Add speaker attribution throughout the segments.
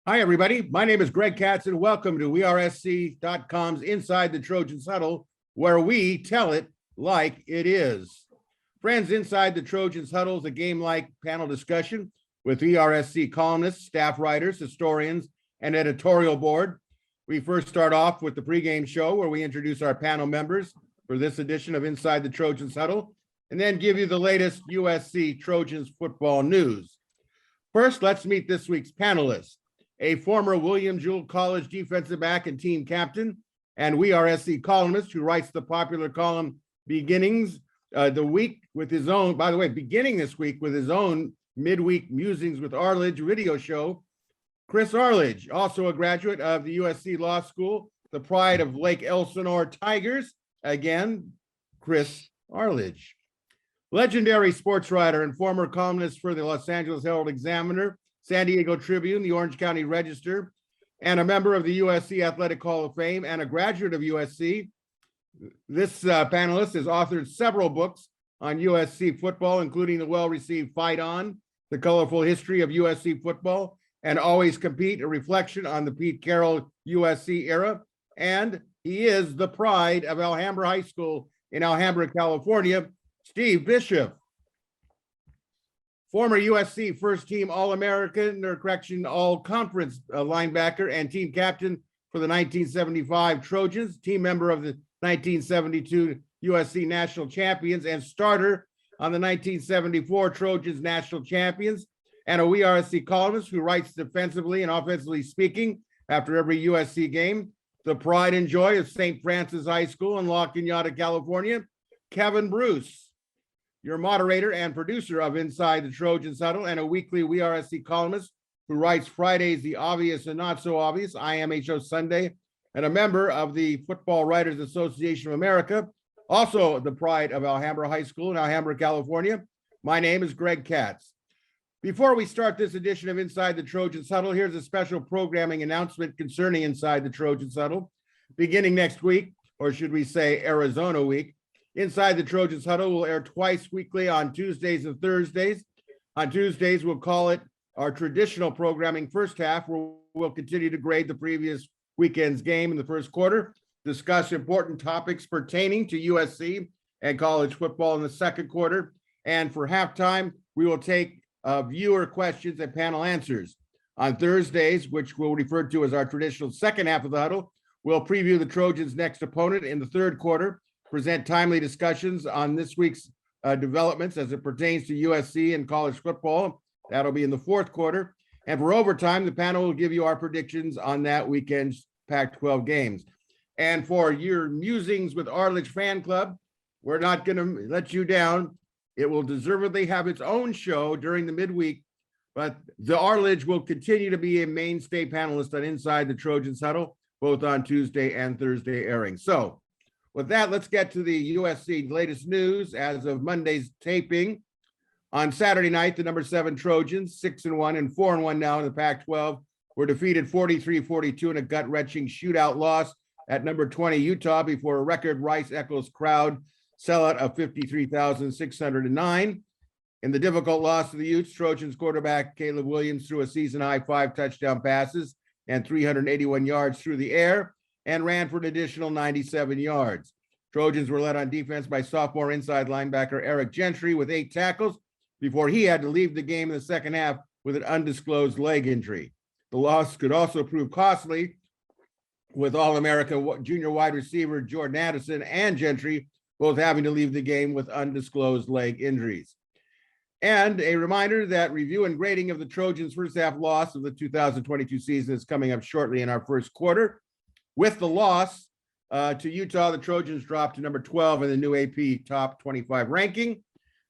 Speaker 1: Hi, everybody. My name is Greg Katz, and welcome to WeAreSC.com's Inside the Trojans Huddle, where we tell it like it is. Friends, Inside the Trojans Huddle is a game-like panel discussion with WeAreSC columnists, staff writers, historians, and editorial board. We first start off with the pregame show, where we introduce our panel members for this edition of Inside the Trojans Huddle, and then give you the latest USC Trojans football news. First, let's meet this week's panelists. A former William Jewell College defensive back and team captain, and WeAreSC columnist who writes the popular column beginning this week with his own midweek Musings with Arledge video show, Chris Arledge, also a graduate of the USC Law School, the pride of Lake Elsinore Tigers. Again, Chris Arledge. Legendary sports writer and former columnist for the Los Angeles Herald-Examiner, San Diego Tribune, the Orange County Register, and a member of the USC Athletic Hall of Fame and a graduate of USC. This panelist has authored several books on USC football, including the well-received Fight On, The Colorful History of USC Football, and Always Compete, a reflection on the Pete Carroll USC era. And he is the pride of Alhambra High School in Alhambra, California, Steve Bisheff. Former USC first-team All-American, All-Conference linebacker and team captain for the 1975 Trojans, team member of the 1972 USC National Champions, and starter on the 1974 Trojans National Champions, and a WeAreSC columnist who writes defensively and offensively speaking after every USC game. The pride and joy of St. Francis High School in La Cañada, California, Kevin Bruce. Your moderator and producer of Inside the Trojans Huddle, and a weekly WeAreSC columnist who writes Fridays, The Obvious and Not So Obvious, IMHO Sunday, and a member of the Football Writers Association of America, also the pride of Alhambra High School in Alhambra, California. My name is Greg Katz. Before we start this edition of Inside the Trojans Huddle, here's a special programming announcement concerning Inside the Trojans Huddle. Beginning next week, or should we say Arizona week, Inside the Trojans Huddle will air twice weekly on Tuesdays and Thursdays. On Tuesdays, we'll call it our traditional programming first half, where we'll continue to grade the previous weekend's game in the first quarter, discuss important topics pertaining to USC and college football in the second quarter. And for halftime, we will take viewer questions and panel answers. On Thursdays, which we'll refer to as our traditional second half of the huddle, we'll preview the Trojans' next opponent in the third quarter, present timely discussions on this week's developments as it pertains to USC and college football. That'll be in the fourth quarter. And for overtime, the panel will give you our predictions on that weekend's Pac-12 games. And for your Musings with Arledge fan club, we're not going to let you down. It will deservedly have its own show during the midweek, but the Arledge will continue to be a mainstay panelist on Inside the Trojans Huddle, both on Tuesday and Thursday airing. So with that, let's get to the USC latest news as of Monday's taping. On Saturday night, the number 7 Trojans, 6-1 and 4-1 now in the Pac-12, were defeated 43-42 in a gut-wrenching shootout loss at number 20 Utah before a record Rice-Eccles crowd sellout of 53,609. In the difficult loss to the Utes, Trojans quarterback Caleb Williams threw a season-high 5 touchdown passes and 381 yards through the air, and ran for an additional 97 yards. Trojans were led on defense by sophomore inside linebacker Eric Gentry with 8 tackles before he had to leave the game in the second half with an undisclosed leg injury. The loss could also prove costly, with All-America junior wide receiver Jordan Addison and Gentry both having to leave the game with undisclosed leg injuries. And a reminder that review and grading of the Trojans' first half loss of the 2022 season is coming up shortly in our first quarter. With the loss to Utah, the Trojans dropped to number 12 in the new AP Top 25 ranking.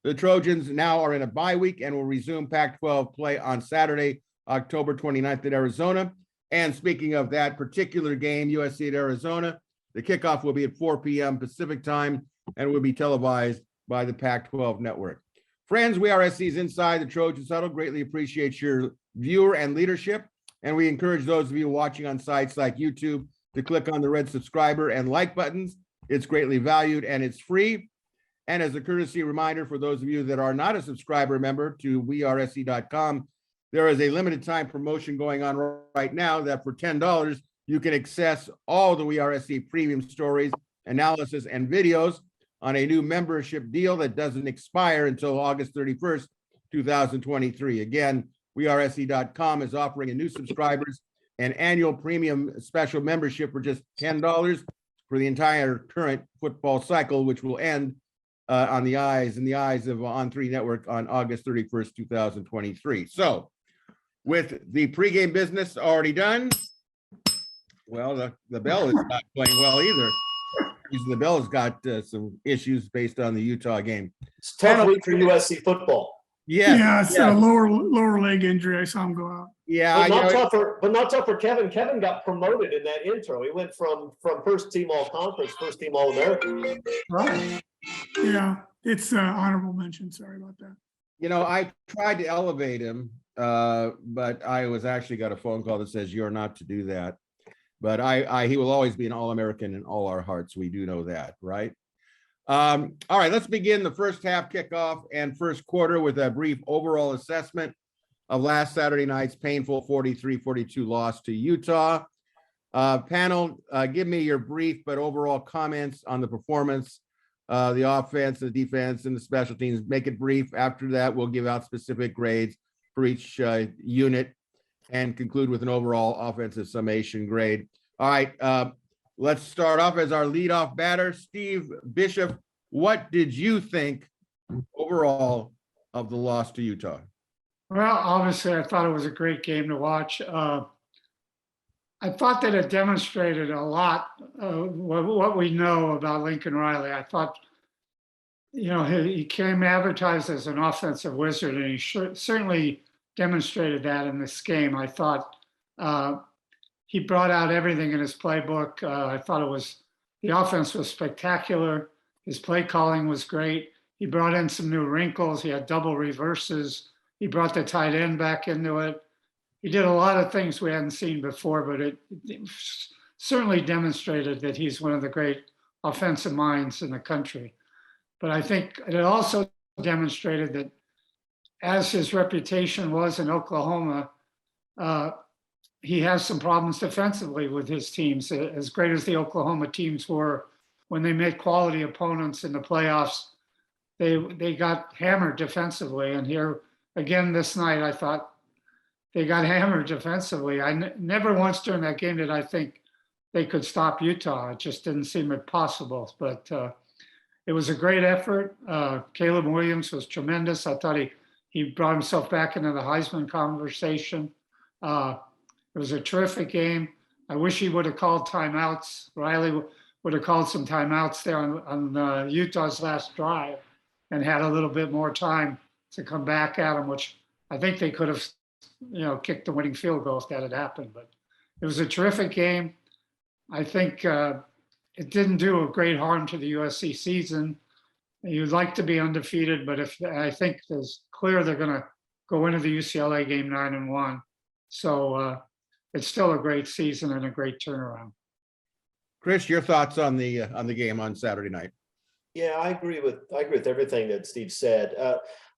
Speaker 1: The Trojans now are in a bye week and will resume Pac-12 play on Saturday, October 29th at Arizona. And speaking of that particular game, USC at Arizona, the kickoff will be at 4 p.m. Pacific time and will be televised by the Pac-12 network. Friends, WeAreSC's Inside the Trojans Huddle greatly appreciates your viewer and leadership, and we encourage those of you watching on sites like YouTube to click on the red subscriber and like buttons. It's greatly valued and it's free. And as a courtesy reminder for those of you that are not a subscriber member to WeAreSC.com, there is a limited time promotion going on right now that for $10, you can access all the We Are SC premium stories, analysis, and videos on a new membership deal that doesn't expire until August 31st, 2023. Again, wearesc.com is offering a new subscribers an annual premium special membership for just $10 for the entire current football cycle, which will end in the eyes of On3 Network on August 31st, 2023. So with the pregame business already done, well, the bell is not playing well either. The bell's got some issues based on the Utah game.
Speaker 2: It's a tough week for USC football.
Speaker 1: Yes,
Speaker 3: yeah, it's a lower leg injury. I saw him go out.
Speaker 1: Yeah,
Speaker 2: but not tough for Kevin. Kevin got promoted in that intro. He went from first team all conference, first team all American.
Speaker 3: Right. Yeah, it's honorable mention. Sorry about that.
Speaker 1: I tried to elevate him, but I was actually got a phone call that says you're not to do that. But he will always be an All-American in all our hearts. We do know that, right? All right, let's begin the first half kickoff and first quarter with a brief overall assessment of last Saturday night's painful 43-42 loss to Utah. Panel, give me your brief but overall comments on the performance, the offense, the defense, and the special teams. Make it brief. After that, we'll give out specific grades for each unit and conclude with an overall offensive summation grade. All right, let's start off as our leadoff batter, Steve Bisheff. What did you think overall of the loss to Utah?
Speaker 3: Well, obviously, I thought it was a great game to watch. I thought that it demonstrated a lot of what we know about Lincoln Riley. I thought, he came advertised as an offensive wizard, and he certainly demonstrated that in this game. I thought he brought out everything in his playbook. I thought the offense was spectacular. His play calling was great. He brought in some new wrinkles. He had double reverses. He brought the tight end back into it. He did a lot of things we hadn't seen before, but it certainly demonstrated that he's one of the great offensive minds in the country. But I think it also demonstrated that, as his reputation was in Oklahoma, he has some problems defensively with his teams. As great as the Oklahoma teams were, when they met quality opponents in the playoffs, they got hammered defensively. And here again this night, I thought they got hammered defensively. Never once during that game did I think they could stop Utah. It just didn't seem impossible. But it was a great effort. Caleb Williams was tremendous. I thought he brought himself back into the Heisman conversation. It was a terrific game. I wish he would have called timeouts. Riley would have called some timeouts there on Utah's last drive and had a little bit more time to come back at him, which I think they could have, kicked the winning field goal if that had happened. But it was a terrific game. I think it didn't do a great harm to the USC season. You'd like to be undefeated, but I think it's clear they're going to go into the UCLA game 9-1. So it's still a great season and a great turnaround.
Speaker 1: Chris, your thoughts on the game on Saturday night?
Speaker 2: Yeah, I agree with everything that Steve said.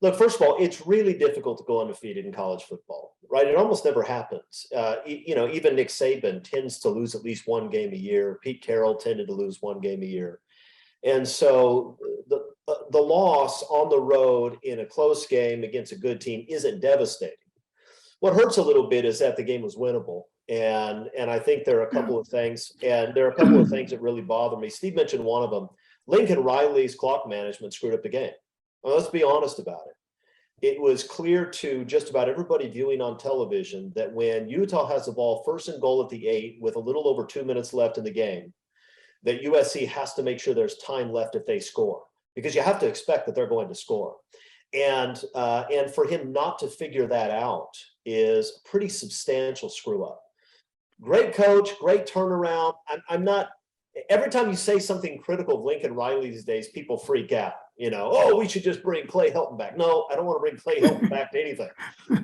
Speaker 2: Look, first of all, it's really difficult to go undefeated in college football, right? It almost never happens. Even Nick Saban tends to lose at least one game a year. Pete Carroll tended to lose one game a year. And so the loss on the road in a close game against a good team isn't devastating. What hurts a little bit is that the game was winnable. And I think there are a couple of things, that really bother me. Steve mentioned one of them. Lincoln Riley's clock management screwed up the game. Well, let's be honest about it. It was clear to just about everybody viewing on television that when Utah has the ball first and goal at the 8 with a little over 2 minutes left in the game, that USC has to make sure there's time left if they score, because you have to expect that they're going to score. And for him not to figure that out is a pretty substantial screw up. Great coach, great turnaround. I'm not, every time you say something critical of Lincoln Riley these days, people freak out. We should just bring Clay Helton back. No, I don't want to bring Clay Helton back to anything.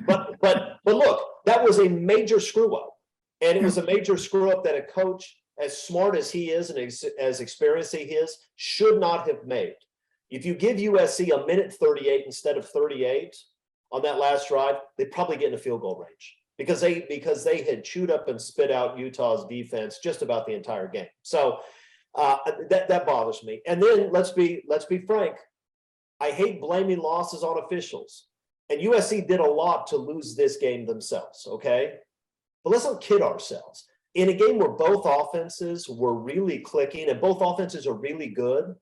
Speaker 2: But look, that was a major screw up. And it was a major screw up that a coach as smart as he is and as experienced as he is should not have made. If you give USC a minute 38 instead of 38 on that last drive, they'd probably get in a field goal range because they had chewed up and spit out Utah's defense just about the entire game. So that bothers me. And then let's be frank. I hate blaming losses on officials. And USC did a lot to lose this game themselves, okay? But let's not kid ourselves. In a game where both offenses were really clicking and both offenses are really good,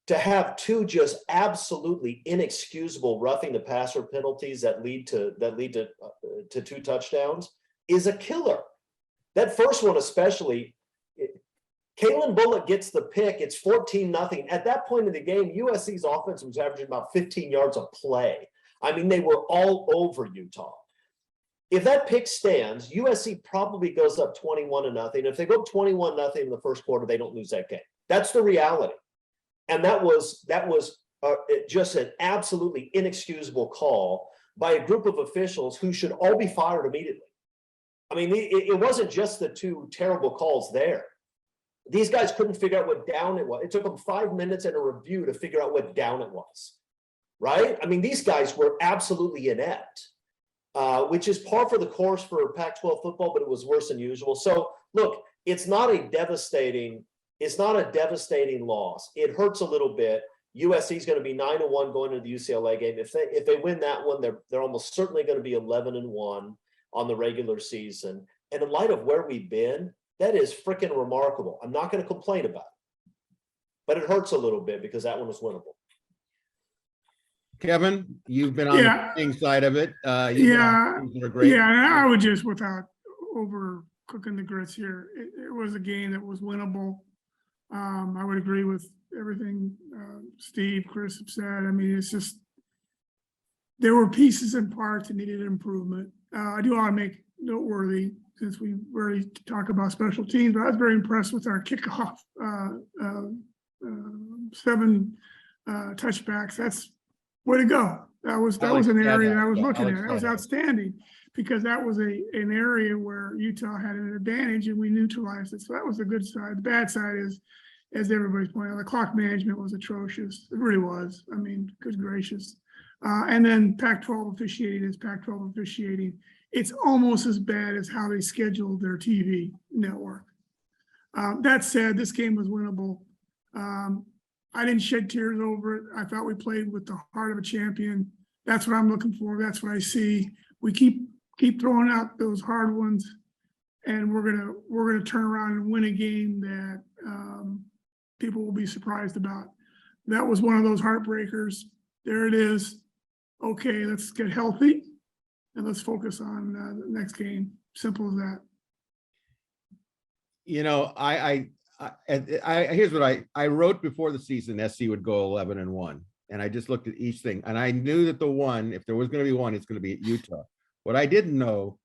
Speaker 2: to have two just absolutely inexcusable roughing the passer penalties that lead to two touchdowns is a killer. That first one especially, Kalen Bullock gets the pick. It's 14-0. At that point in the game, USC's offense was averaging about 15 yards a play. I mean, they were all over Utah. If that pick stands, USC probably goes up 21-0. If they go up 21-0 in the first quarter, they don't lose that game. That's the reality. And that was just an absolutely inexcusable call by a group of officials who should all be fired immediately. I mean, it wasn't just the two terrible calls there. These guys couldn't figure out what down it was. It took them 5 minutes and a review to figure out what down it was, right? I mean, these guys were absolutely inept, which is par for the course for Pac-12 football, but it was worse than usual. So look, it's not a devastating loss. It hurts a little bit. USC is going to be 9-1 going into the UCLA game. If they win that one, they're almost certainly going to be 11-1 on the regular season. And in light of where we've been, that is freaking remarkable. I'm not going to complain about it, but it hurts a little bit because that one was winnable.
Speaker 1: Kevin, you've been on the winning side of it.
Speaker 3: Yeah, and I would just, without over cooking the grits here, it was a game that was winnable. I would agree with everything Steve, Chris have said. I mean, it's just there were pieces and parts that needed improvement. I do want to make noteworthy, since we already talked about special teams, but I was very impressed with our kickoff 7 touchbacks. That's way to go. That was an area that I was looking at. That was outstanding because that was an area where Utah had an advantage and we neutralized it. So that was the good side. The bad side is, as everybody's pointing out, the clock management was atrocious. It really was. I mean, good gracious. And then Pac-12 officiating is Pac-12 officiating. It's almost as bad as how they scheduled their TV network. That said, this game was winnable. I didn't shed tears over it. I thought we played with the heart of a champion. That's what I'm looking for. That's what I see. We keep throwing out those hard ones, and we're gonna turn around and win a game that people will be surprised about. That was one of those heartbreakers. There it is. Okay, let's get healthy and let's focus on the next game. Simple as that.
Speaker 1: You know, I here's what I wrote before the season. SC would go 11-1, and I just looked at each thing, and I knew that the one, if there was going to be one, it's going to be at Utah. What I didn't know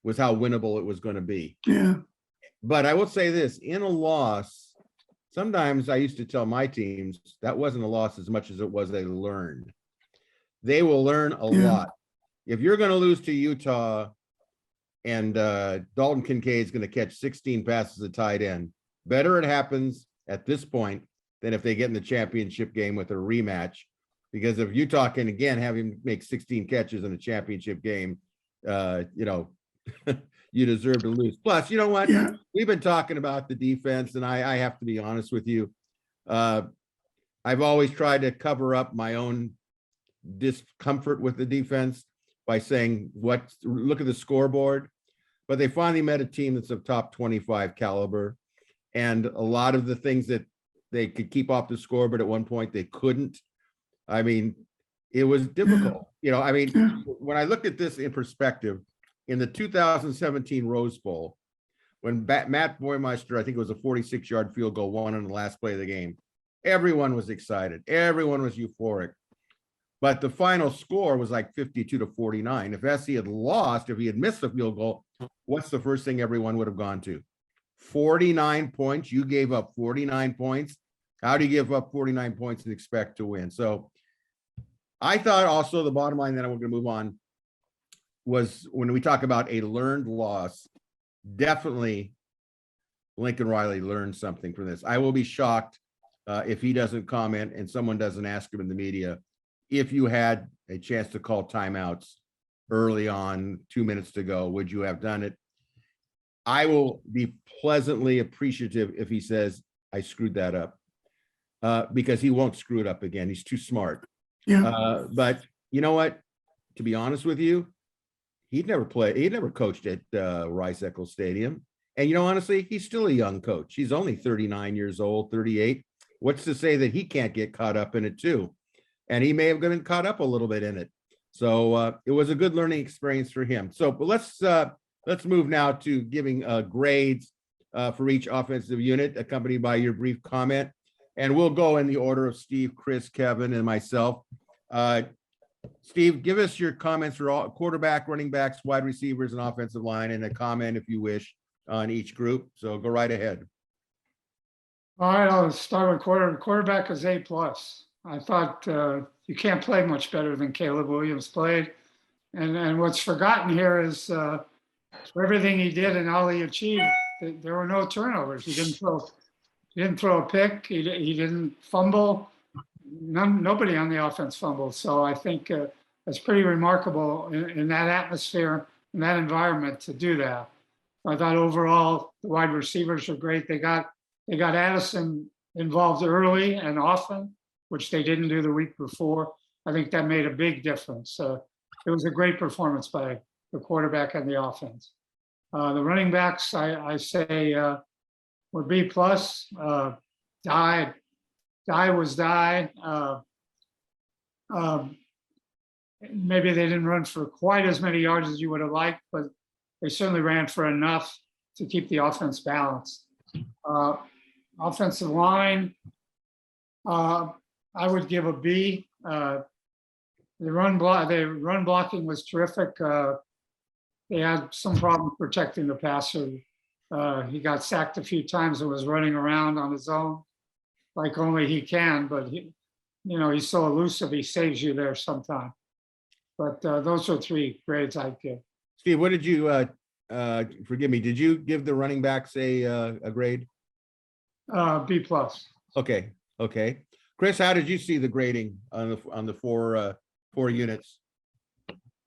Speaker 1: was how winnable it was going to be.
Speaker 3: Yeah.
Speaker 1: But I will say this: in a loss, sometimes I used to tell my teams that wasn't a loss as much as it was a learn. They will learn a lot. If you're going to lose to Utah and Dalton Kincaid's going to catch 16 passes at tight end, better it happens at this point than if they get in the championship game with a rematch. Because if Utah can again have him make 16 catches in a championship game, you know, you deserve to lose. Plus, you know what?
Speaker 3: Yeah.
Speaker 1: We've been talking about the defense, and I have to be honest with you. I've always tried to cover up my own discomfort with the defense by saying, look at the scoreboard. But they finally met a team that's of top 25 caliber. And a lot of the things that they could keep off the scoreboard at one point, they couldn't. I mean, it was difficult. You know, I mean, when I looked at this in perspective, in the 2017 Rose Bowl, when Matt Boymeister, I think it was a 46-yard field goal, won on the last play of the game, everyone was excited. Everyone was euphoric. But the final score was like 52-49. If SC had lost, if he had missed the field goal, what's the first thing everyone would have gone to? 49 points. You gave up 49 points. How do you give up 49 points and expect to win? So I thought also the bottom line, then we're going to move on, was when we talk about a learned loss, definitely Lincoln Riley learned something from this. I will be shocked if he doesn't comment and someone doesn't ask him in the media, if you had a chance to call timeouts early on, 2 minutes to go, would you have done it? I will be pleasantly appreciative if he says, I screwed that up, because he won't screw it up again. He's too smart.
Speaker 4: Yeah,
Speaker 1: But you know what? To be honest with you, he'd never coached at Rice-Eccles Stadium. And, honestly, he's still a young coach. He's only 39 years old, 38. What's to say that he can't get caught up in it too? And he may have been caught up a little bit in it. So it was a good learning experience for him. So, but let's move now to giving grades for each offensive unit, accompanied by your brief comment. And we'll go in the order of Steve, Chris, Kevin, and myself. Steve, give us your comments for all quarterback, running backs, wide receivers, and offensive line, and a comment, if you wish, on each group. So go right ahead.
Speaker 3: All right, I'll start with quarterback is A+. I thought you can't play much better than Caleb Williams played. And what's forgotten here is for everything he did and all he achieved, there were no turnovers. He didn't throw a pick. He didn't fumble. Nobody on the offense fumbled. So I think it's pretty remarkable in that atmosphere, in that environment, to do that. I thought overall the wide receivers were great. They got Addison involved early and often, which they didn't do the week before. I think that made a big difference. It was a great performance by the quarterback and the offense. The running backs, I say, were B+. Die was die. Maybe they didn't run for quite as many yards as you would have liked, but they certainly ran for enough to keep the offense balanced. Offensive line, I would give a B. The run blocking was terrific. They had some problem protecting the passer. He got sacked a few times and was running around on his own like only he can, but he's so elusive, he saves you there sometime. But those are 3 grades I'd give.
Speaker 1: Steve, what did you, forgive me, did you give the running backs a grade?
Speaker 3: B+.
Speaker 1: Okay. Chris, how did you see the grading on the four units?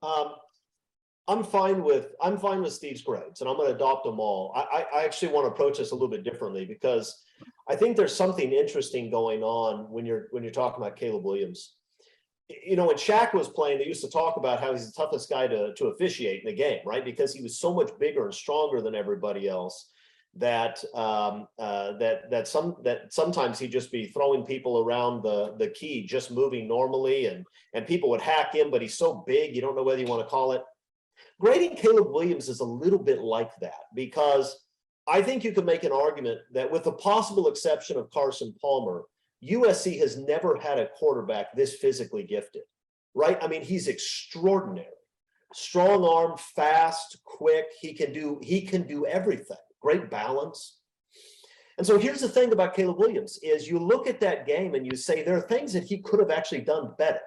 Speaker 2: I'm fine with Steve's grades, and I'm going to adopt them all. I actually want to approach this a little bit differently, because I think there's something interesting going on when you're talking about Caleb Williams. When Shaq was playing, they used to talk about how he's the toughest guy to officiate in the game, right? Because he was so much bigger and stronger than everybody else that sometimes he'd just be throwing people around the key, just moving normally, and people would hack him, but he's so big, you don't know whether you want to call it. Grading Caleb Williams is a little bit like that, because I think you could make an argument that, with the possible exception of Carson Palmer, USC has never had a quarterback this physically gifted, right? I mean, he's extraordinary. Strong arm, fast, quick. He can do everything. Great balance. And so here's the thing about Caleb Williams is you look at that game and you say there are things that he could have actually done better.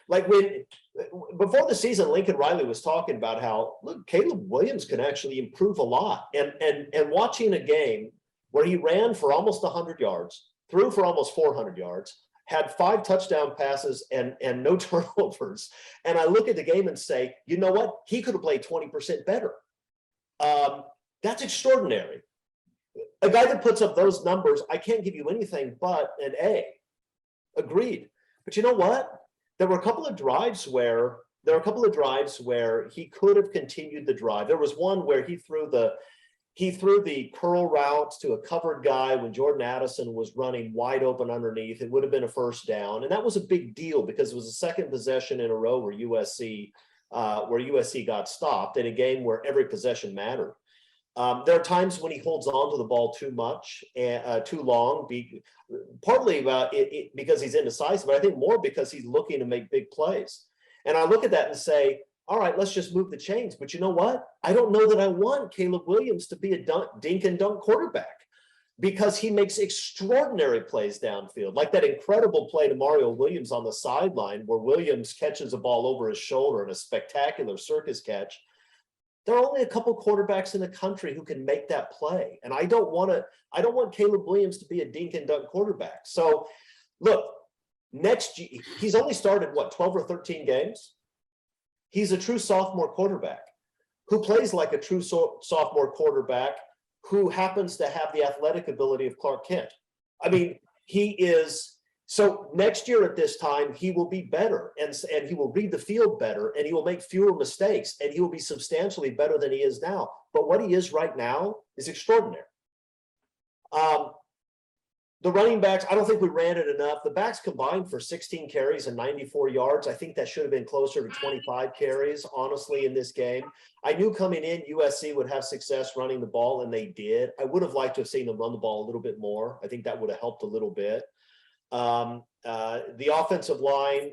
Speaker 2: Like before the season, Lincoln Riley was talking about how, look, Caleb Williams can actually improve a lot. And watching a game where he ran for almost 100 yards, threw for almost 400 yards, had 5 touchdown passes and no turnovers. And I look at the game and say, you know what? He could have played 20% better. That's extraordinary. A guy that puts up those numbers, I can't give you anything but an A. Agreed. But you know what? There were a couple of drives where he could have continued the drive. There was one where he threw the curl routes to a covered guy when Jordan Addison was running wide open underneath. It would have been a first down. And that was a big deal because it was the second possession in a row where USC got stopped in a game where every possession mattered. There are times when he holds on to the ball too much, too long, partly because he's indecisive, but I think more because he's looking to make big plays. And I look at that and say, all right, let's just move the chains. But you know what? I don't know that I want Caleb Williams to be a dink and dunk quarterback, because he makes extraordinary plays downfield, like that incredible play to Mario Williams on the sideline where Williams catches a ball over his shoulder in a spectacular circus catch. There are only a couple quarterbacks in the country who can make that play. And I don't want Caleb Williams to be a dink and dunk quarterback. So look, Next year, he's only started, what, 12 or 13 games? He's a true sophomore quarterback who plays like a true sophomore quarterback who happens to have the athletic ability of Clark Kent. I mean, he is, so next year at this time, he will be better and he will read the field better and he will make fewer mistakes and he will be substantially better than he is now. But what he is right now is extraordinary. The running backs, I don't think we ran it enough. The backs combined for 16 carries and 94 yards. I think that should have been closer to 25 carries, honestly, in this game. I knew coming in USC would have success running the ball, and they did. I would have liked to have seen them run the ball a little bit more. I think that would have helped a little bit. The offensive line,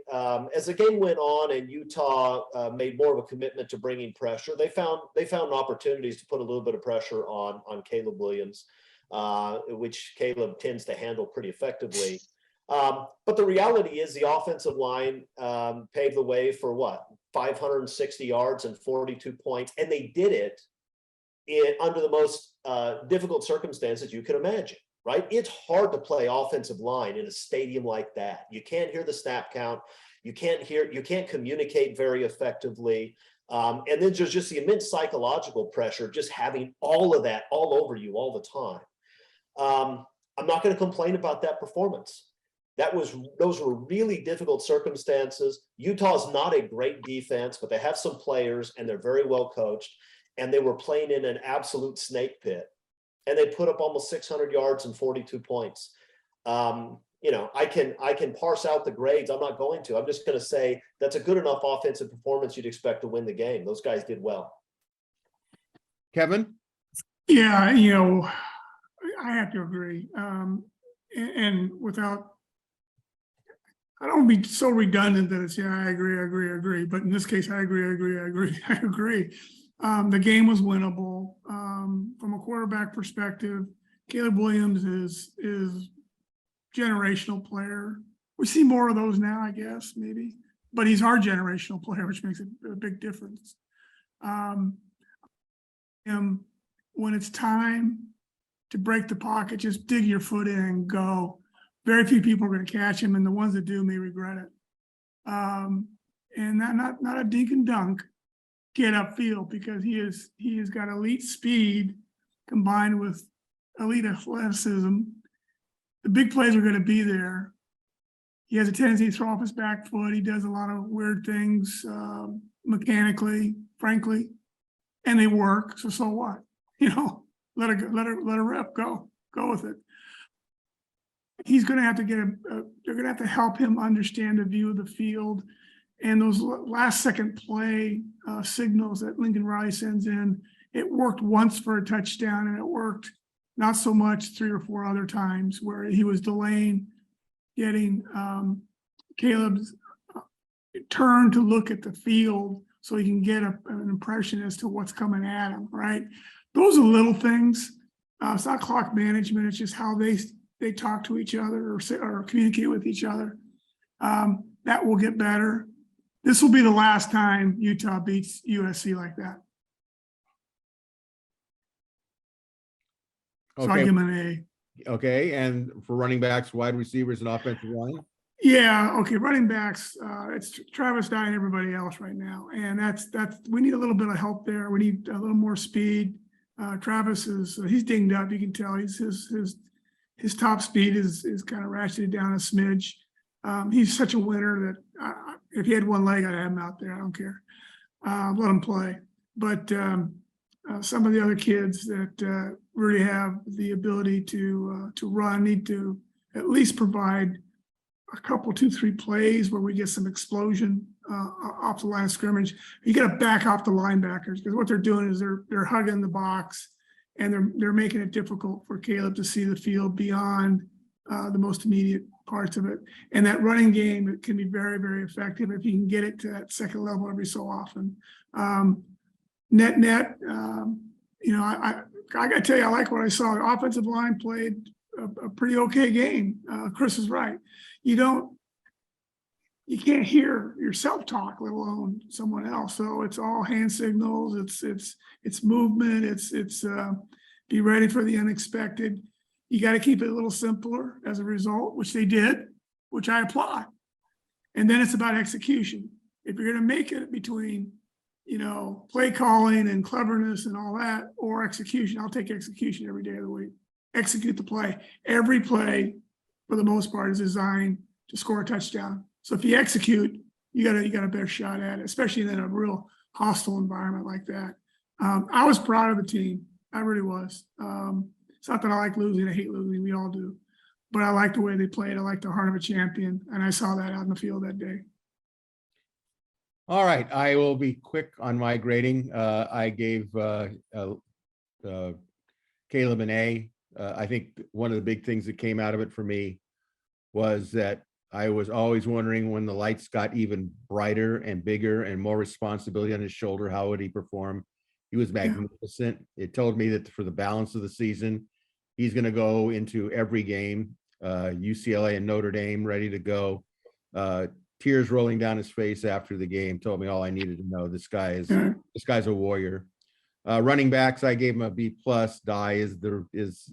Speaker 2: as the game went on and Utah made more of a commitment to bringing pressure, they found opportunities to put a little bit of pressure on Caleb Williams. Which Caleb tends to handle pretty effectively. But the reality is the offensive line paved the way for what? 560 yards and 42 points. And they did it under the most difficult circumstances you could imagine, right? It's hard to play offensive line in a stadium like that. You can't hear the snap count. You can't communicate very effectively. And then there's just the immense psychological pressure, just having all of that all over you all the time. I'm not going to complain about that performance. Those were really difficult circumstances. Utah's not a great defense, but they have some players and they're very well coached. And they were playing in an absolute snake pit. And they put up almost 600 yards and 42 points. You know, I can parse out the grades. I'm not going to. I'm just going to say that's a good enough offensive performance you'd expect to win the game. Those guys did well.
Speaker 1: Kevin?
Speaker 4: Yeah, you know, I have to agree. And without, I don't want to be so redundant that it's, yeah, I agree. But in this case, I agree. The game was winnable. From a quarterback perspective, Caleb Williams is generational player. We see more of those now, I guess, maybe. But he's our generational player, which makes a big difference. When it's time to break the pocket, just dig your foot in and go. Very few people are going to catch him, and the ones that do may regret it. And not a dink and dunk get upfield, because he has got elite speed combined with elite athleticism. The big plays are going to be there. He has a tendency to throw off his back foot. He does a lot of weird things mechanically, frankly, and they work. So what? You know, let a rep go with it. He's going to have to they're going to have to help him understand the view of the field, and those last second play signals that Lincoln Riley sends in. It worked once for a touchdown, and it worked not so much 3 or 4 other times where he was delaying getting Caleb's turn to look at the field so he can get an impression as to what's coming at him, right? Those are little things. It's not clock management. It's just how they talk to each other or communicate with each other. That will get better. This will be the last time Utah beats USC like that. So I give him an A.
Speaker 1: Okay, and for running backs, wide receivers, and offensive line?
Speaker 4: Yeah, okay, running backs, it's Travis Dye and everybody else right now. And that's we need a little bit of help there. We need a little more speed. Travis he's dinged up, you can tell. His top speed is kind of ratcheted down a smidge. He's such a winner that if he had one leg, I'd have him out there. I don't care. Let him play. But some of the other kids that really have the ability to run need to at least provide a couple, 2-3 plays where we get some explosion off the line of scrimmage. You got to back off the linebackers, because what they're doing is they're hugging the box, and they're making it difficult for Caleb to see the field beyond the most immediate parts of it. And that running game, it can be very, very effective if you can get it to that second level every so often. Net, you know, I got to tell you, I like what I saw. The offensive line played a pretty okay game. Chris is right. You can't hear yourself talk, let alone someone else. So it's all hand signals. It's movement. It's be ready for the unexpected. You got to keep it a little simpler as a result, which they did. which I applaud. And then it's about execution. If you're going to make it between, play calling and cleverness and all that, or execution, I'll take execution every day of the week. Execute the play. Every play, for the most part, is designed to score a touchdown. So if you execute, you got a better shot at it, especially in a real hostile environment like that. I was proud of the team. I really was. It's not that I like losing. I hate losing. We all do. But I like the way they played. I like the heart of a champion. And I saw that out in the field that day.
Speaker 1: All right, I will be quick on my grading. I gave Caleb an A. I think one of the big things that came out of it for me was that I was always wondering, when the lights got even brighter and bigger and more responsibility on his shoulder, how would he perform? He was magnificent. It told me that for the balance of the season, he's going to go into every game, UCLA and Notre Dame, ready to go. Tears rolling down his face after the game told me all I needed to know. This guy's a warrior. Running backs, I gave him a B+. Dye is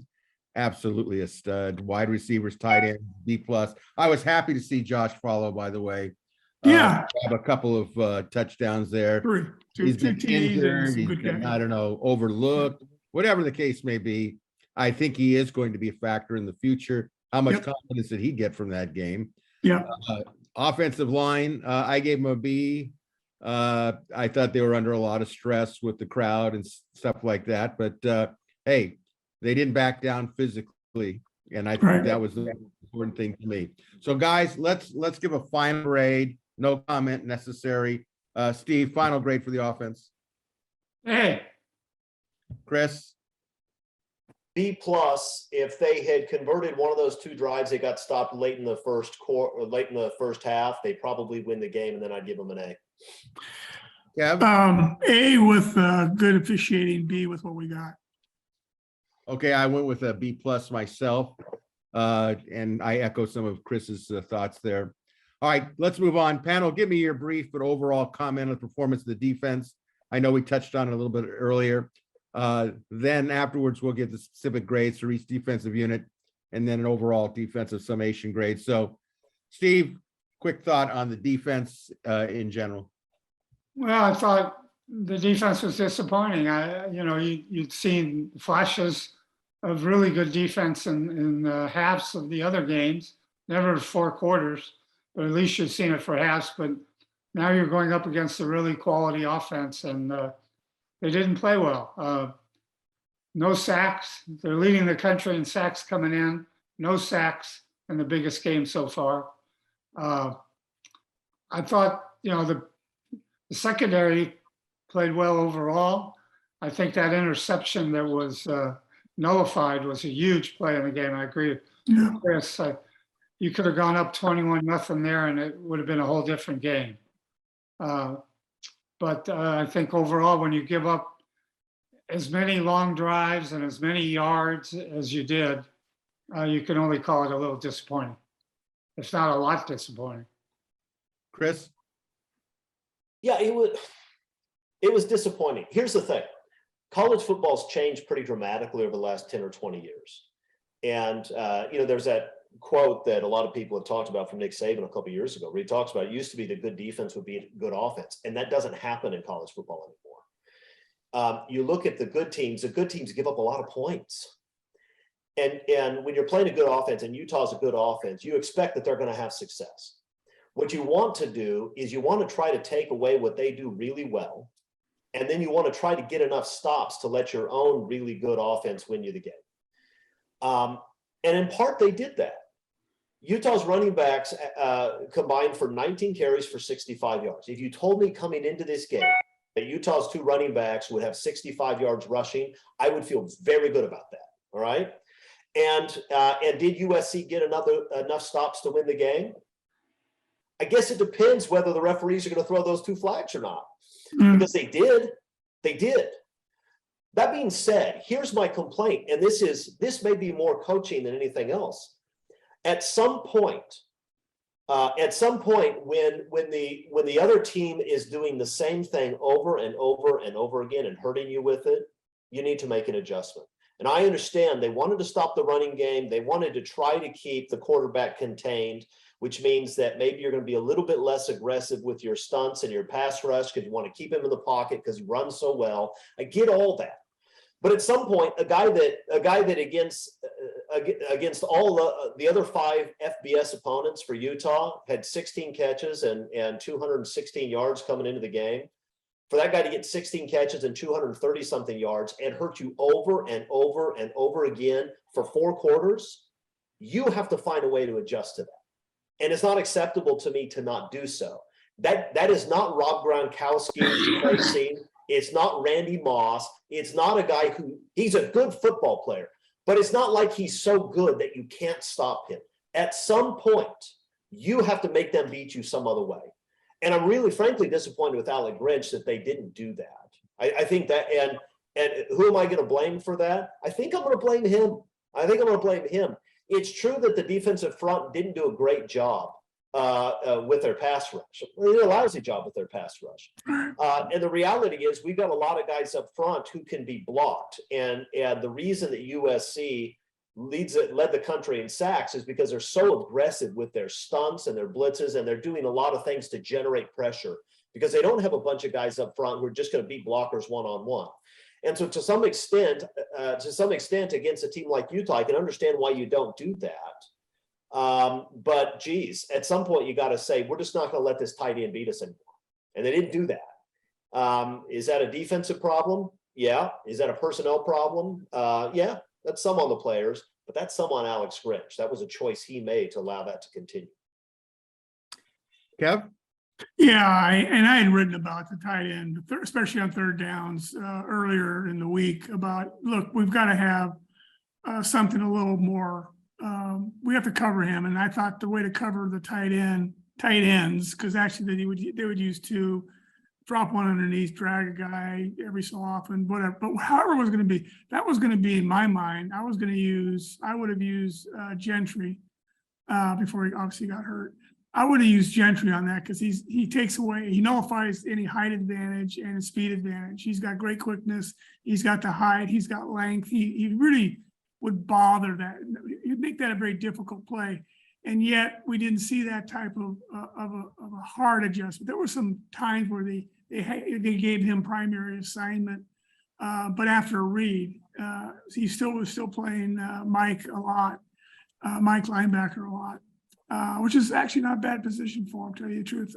Speaker 1: absolutely a stud. Wide receivers, tight end, B+. I was happy to see Josh follow, by the way. Have a couple of touchdowns there. He's been injured, he's been, I don't know, overlooked, whatever the case may be. I think he is going to be a factor in the future. How much confidence did he get from that game? Offensive line, I gave him a B. I thought they were under a lot of stress with the crowd and stuff like that. But hey, they didn't back down physically, and I think that was the important thing to me. So, guys, let's give a final grade. No comment necessary. Steve, final grade for the offense.
Speaker 3: Hey,
Speaker 1: Chris.
Speaker 2: B+. If they had converted one of those two drives, they got stopped late in the first quarter, late in the first half, they probably win the game, and then I'd give them an A.
Speaker 1: Yeah.
Speaker 4: A with good officiating, B with what we got.
Speaker 1: Okay, I went with a B+ myself, and I echo some of Chris's thoughts there. All right, let's move on. Panel, give me your brief but overall comment on the performance of the defense. I know we touched on it a little bit earlier. Then afterwards, we'll get the specific grades for each defensive unit, and then an overall defensive summation grade. So, Steve, quick thought on the defense in general.
Speaker 3: well, I thought the defense was disappointing. You'd seen flashes of really good defense in the halves of the other games, never 4 quarters, but at least you've seen it for halves. But now you're going up against a really quality offense, and they didn't play well. No sacks. They're leading the country in sacks coming in. No sacks in the biggest game so far. I thought, the secondary played well overall. I think that interception that was nullified was a huge play in the game. I agree with Chris. You could have gone up 21-0 there, and it would have been a whole different game. But I think overall, when you give up as many long drives and as many yards as you did, you can only call it a little disappointing. It's not a lot disappointing.
Speaker 1: Chris?
Speaker 2: Yeah, it was disappointing. Here's the thing. College football's changed pretty dramatically over the last 10 or 20 years. And, there's that quote that a lot of people have talked about from Nick Saban a couple of years ago, where he talks about it used to be the good defense would be good offense. And that doesn't happen in college football anymore. You look at the good teams give up a lot of points. And when you're playing a good offense, and Utah's a good offense, you expect that they're going to have success. What you want to do is you want to try to take away what they do really well. And then you want to try to get enough stops to let your own really good offense win you the game. And in part, they did that. Utah's running backs combined for 19 carries for 65 yards. If you told me coming into this game that Utah's 2 running backs would have 65 yards rushing, I would feel very good about that. All right. And did USC get enough stops to win the game? I guess it depends whether the referees are going to throw those 2 flags or not, because they did. That being said, here's my complaint, and this may be more coaching than anything else. At some point, when the other team is doing the same thing over and over and over again and hurting you with it, you need to make an adjustment. And I understand they wanted to stop the running game. They wanted to try to keep the quarterback contained. which means that maybe you're going to be a little bit less aggressive with your stunts and your pass rush because you want to keep him in the pocket because he runs so well. I get all that. But at some point, a guy that against all the other 5 FBS opponents for Utah had 16 catches and 216 yards coming into the game. For that guy to get 16 catches and 230 something yards and hurt you over and over and over again for 4 quarters, you have to find a way to adjust to that. And it's not acceptable to me to not do so. That is not Rob Gronkowski replacing. It's not Randy Moss. It's not a guy he's a good football player, but it's not like he's so good that you can't stop him. At some point, you have to make them beat you some other way. And I'm really, frankly, disappointed with Alec Grinch that they didn't do that. I think that, and who am I going to blame for that? I think I'm going to blame him. It's true that the defensive front didn't do a great job with their pass rush. They did a lousy job with their pass rush. And the reality is we've got a lot of guys up front who can be blocked. And the reason that USC led the country in sacks is because they're so aggressive with their stunts and their blitzes, and they're doing a lot of things to generate pressure because they don't have a bunch of guys up front who are just going to beat blockers one-on-one. And so to some extent against a team like Utah, I can understand why you don't do that. But geez, at some point you got to say, we're just not going to let this tight end beat us anymore. And they didn't do that. Is that a defensive problem? Yeah. Is that a personnel problem? Yeah. That's some on the players, but that's some on Alex Grinch. That was a choice he made to allow that to continue.
Speaker 1: Kev?
Speaker 4: Yeah, I had written about the tight end, especially on third downs earlier in the week about, look, we've got to have something a little more. We have to cover him. And I thought the way to cover the tight ends, because actually they would use 2, drop one underneath, drag a guy every so often, whatever. But however it was going to be, that was going to be in my mind. I would have used Gentry before he obviously got hurt. I would have used Gentry on that because he takes away, he nullifies any height advantage and speed advantage. He's got great quickness. He's got the height. He's got length. He really would bother that. He'd make that a very difficult play. And yet we didn't see that type of a hard adjustment. There were some times where they gave him primary assignment, but after a read, he was still playing Mike a lot, Mike linebacker a lot, which is actually not a bad position for him, to tell you the truth.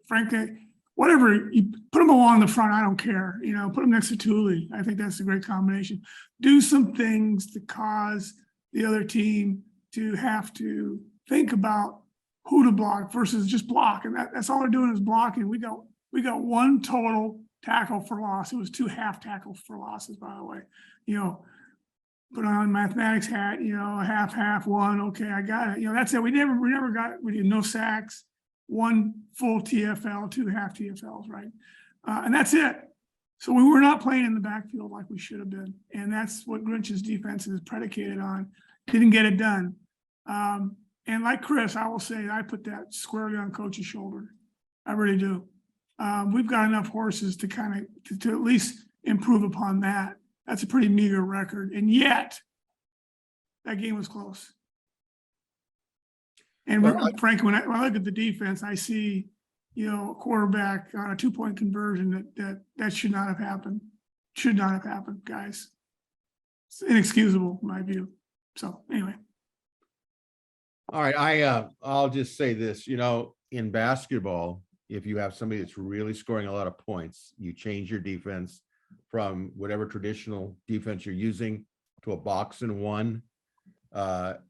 Speaker 4: Frankly, whatever, you put him along the front, I don't care. Put him next to Thule. I think that's a great combination. Do some things to cause the other team to have to think about who to block versus just block. And that's all they're doing is blocking. We got 1 total tackle for loss. It was 2 half tackles for losses, by the way. Put on mathematics hat, half, 1. Okay, I got it. That's it. We did no sacks, 1 full TFL, 2 half TFLs, right? And that's it. So we were not playing in the backfield like we should have been. And that's what Grinch's defense is predicated on. Didn't get it done. And like Chris, I will say I put that squarely on Coach's shoulder. I really do. We've got enough horses to kind of to at least improve upon that. That's a pretty meager record, and yet that game was close. And frankly, when I look at the defense, I see a quarterback on a 2-point conversion that should not have happened. Should not have happened, guys. It's inexcusable in my view. So anyway.
Speaker 1: All right, I'll just say this, in basketball, if you have somebody that's really scoring a lot of points, you change your defense from whatever traditional defense you're using to a box and 1.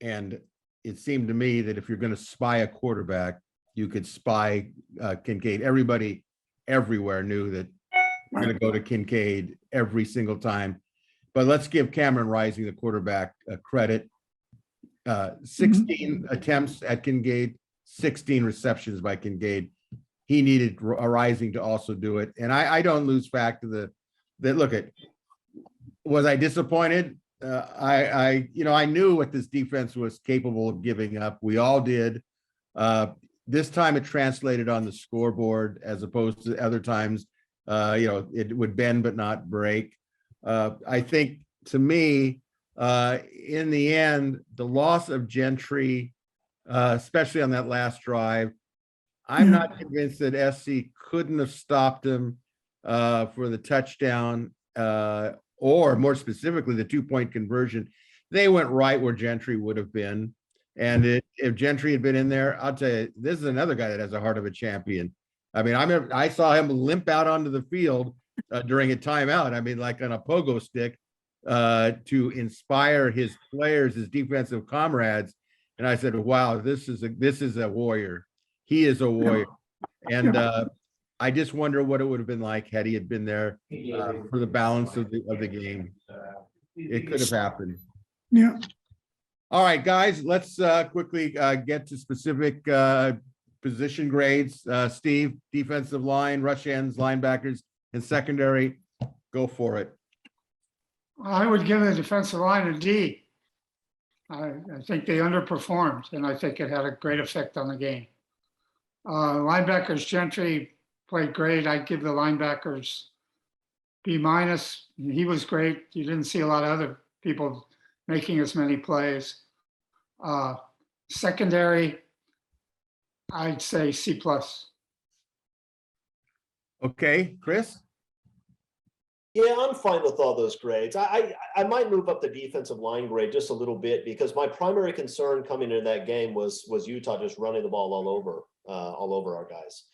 Speaker 1: And it seemed to me that if you're going to spy a quarterback, you could spy Kincaid. Everybody everywhere knew that we're going to go to Kincaid every single time. But let's give Cameron Rising, the quarterback, credit. 16 attempts at Kincaid, 16 receptions by Kincaid. He needed a Rising to also do it. And I don't lose fact of was I disappointed? I knew what this defense was capable of giving up. We all did. This time it translated on the scoreboard as opposed to other times, it would bend but not break. I think, to me, in the end, the loss of Gentry especially on that last drive. I'm
Speaker 4: Yeah.
Speaker 1: not convinced that SC couldn't have stopped him for the touchdown, or more specifically, the 2-point conversion. They went right where Gentry would have been. And if Gentry had been in there, I'll tell you, this is another guy that has a heart of a champion. I mean, I saw him limp out onto the field during a timeout. I mean, like on a pogo stick, to inspire his players, his defensive comrades. And I said, wow, this is a warrior. He is a warrior. And I just wonder what it would have been like had he had been there for the balance of the game. It could have happened.
Speaker 4: Yeah.
Speaker 1: All right, guys, let's quickly get to specific position grades. Steve, defensive line, rush ends, linebackers, and secondary. Go for it.
Speaker 3: I would give the defensive line a D. I think they underperformed, and I think it had a great effect on the game. Linebackers, Gentry played great. I'd give the linebackers B-. He was great. You didn't see a lot of other people making as many plays. Secondary, I'd say C+.
Speaker 1: Okay, Chris?
Speaker 2: Yeah, I'm fine with all those grades. I might move up the defensive line grade just a little bit, because my primary concern coming into that game was Utah just running the ball all over our guys,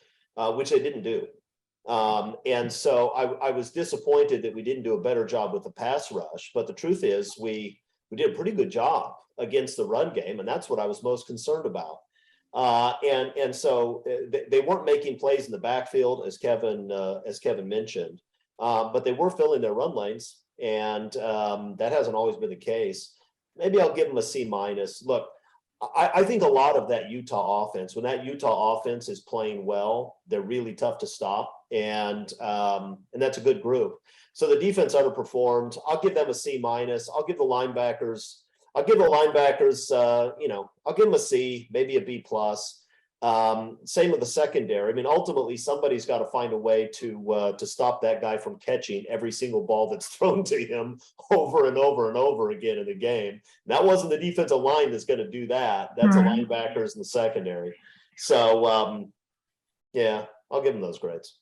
Speaker 2: which they didn't do. And so I was disappointed that we didn't do a better job with the pass rush. But the truth is we did a pretty good job against the run game, and that's what I was most concerned about. And so they weren't making plays in the backfield, as Kevin mentioned. But they were filling their run lanes, and that hasn't always been the case. Maybe I'll give them a C-. Look, I think a lot of that Utah offense, when that Utah offense is playing well, they're really tough to stop, and that's a good group. So the defense underperformed. I'll give them a C-. I'll give the linebackers. I'll give them a C, maybe a B+. Same with the secondary. I mean, ultimately, somebody's got to find a way to stop that guy from catching every single ball that's thrown to him over and over and over again in the game. And that wasn't the defensive line that's going to do that. That's the linebackers and the secondary. So, yeah, I'll give them those grades.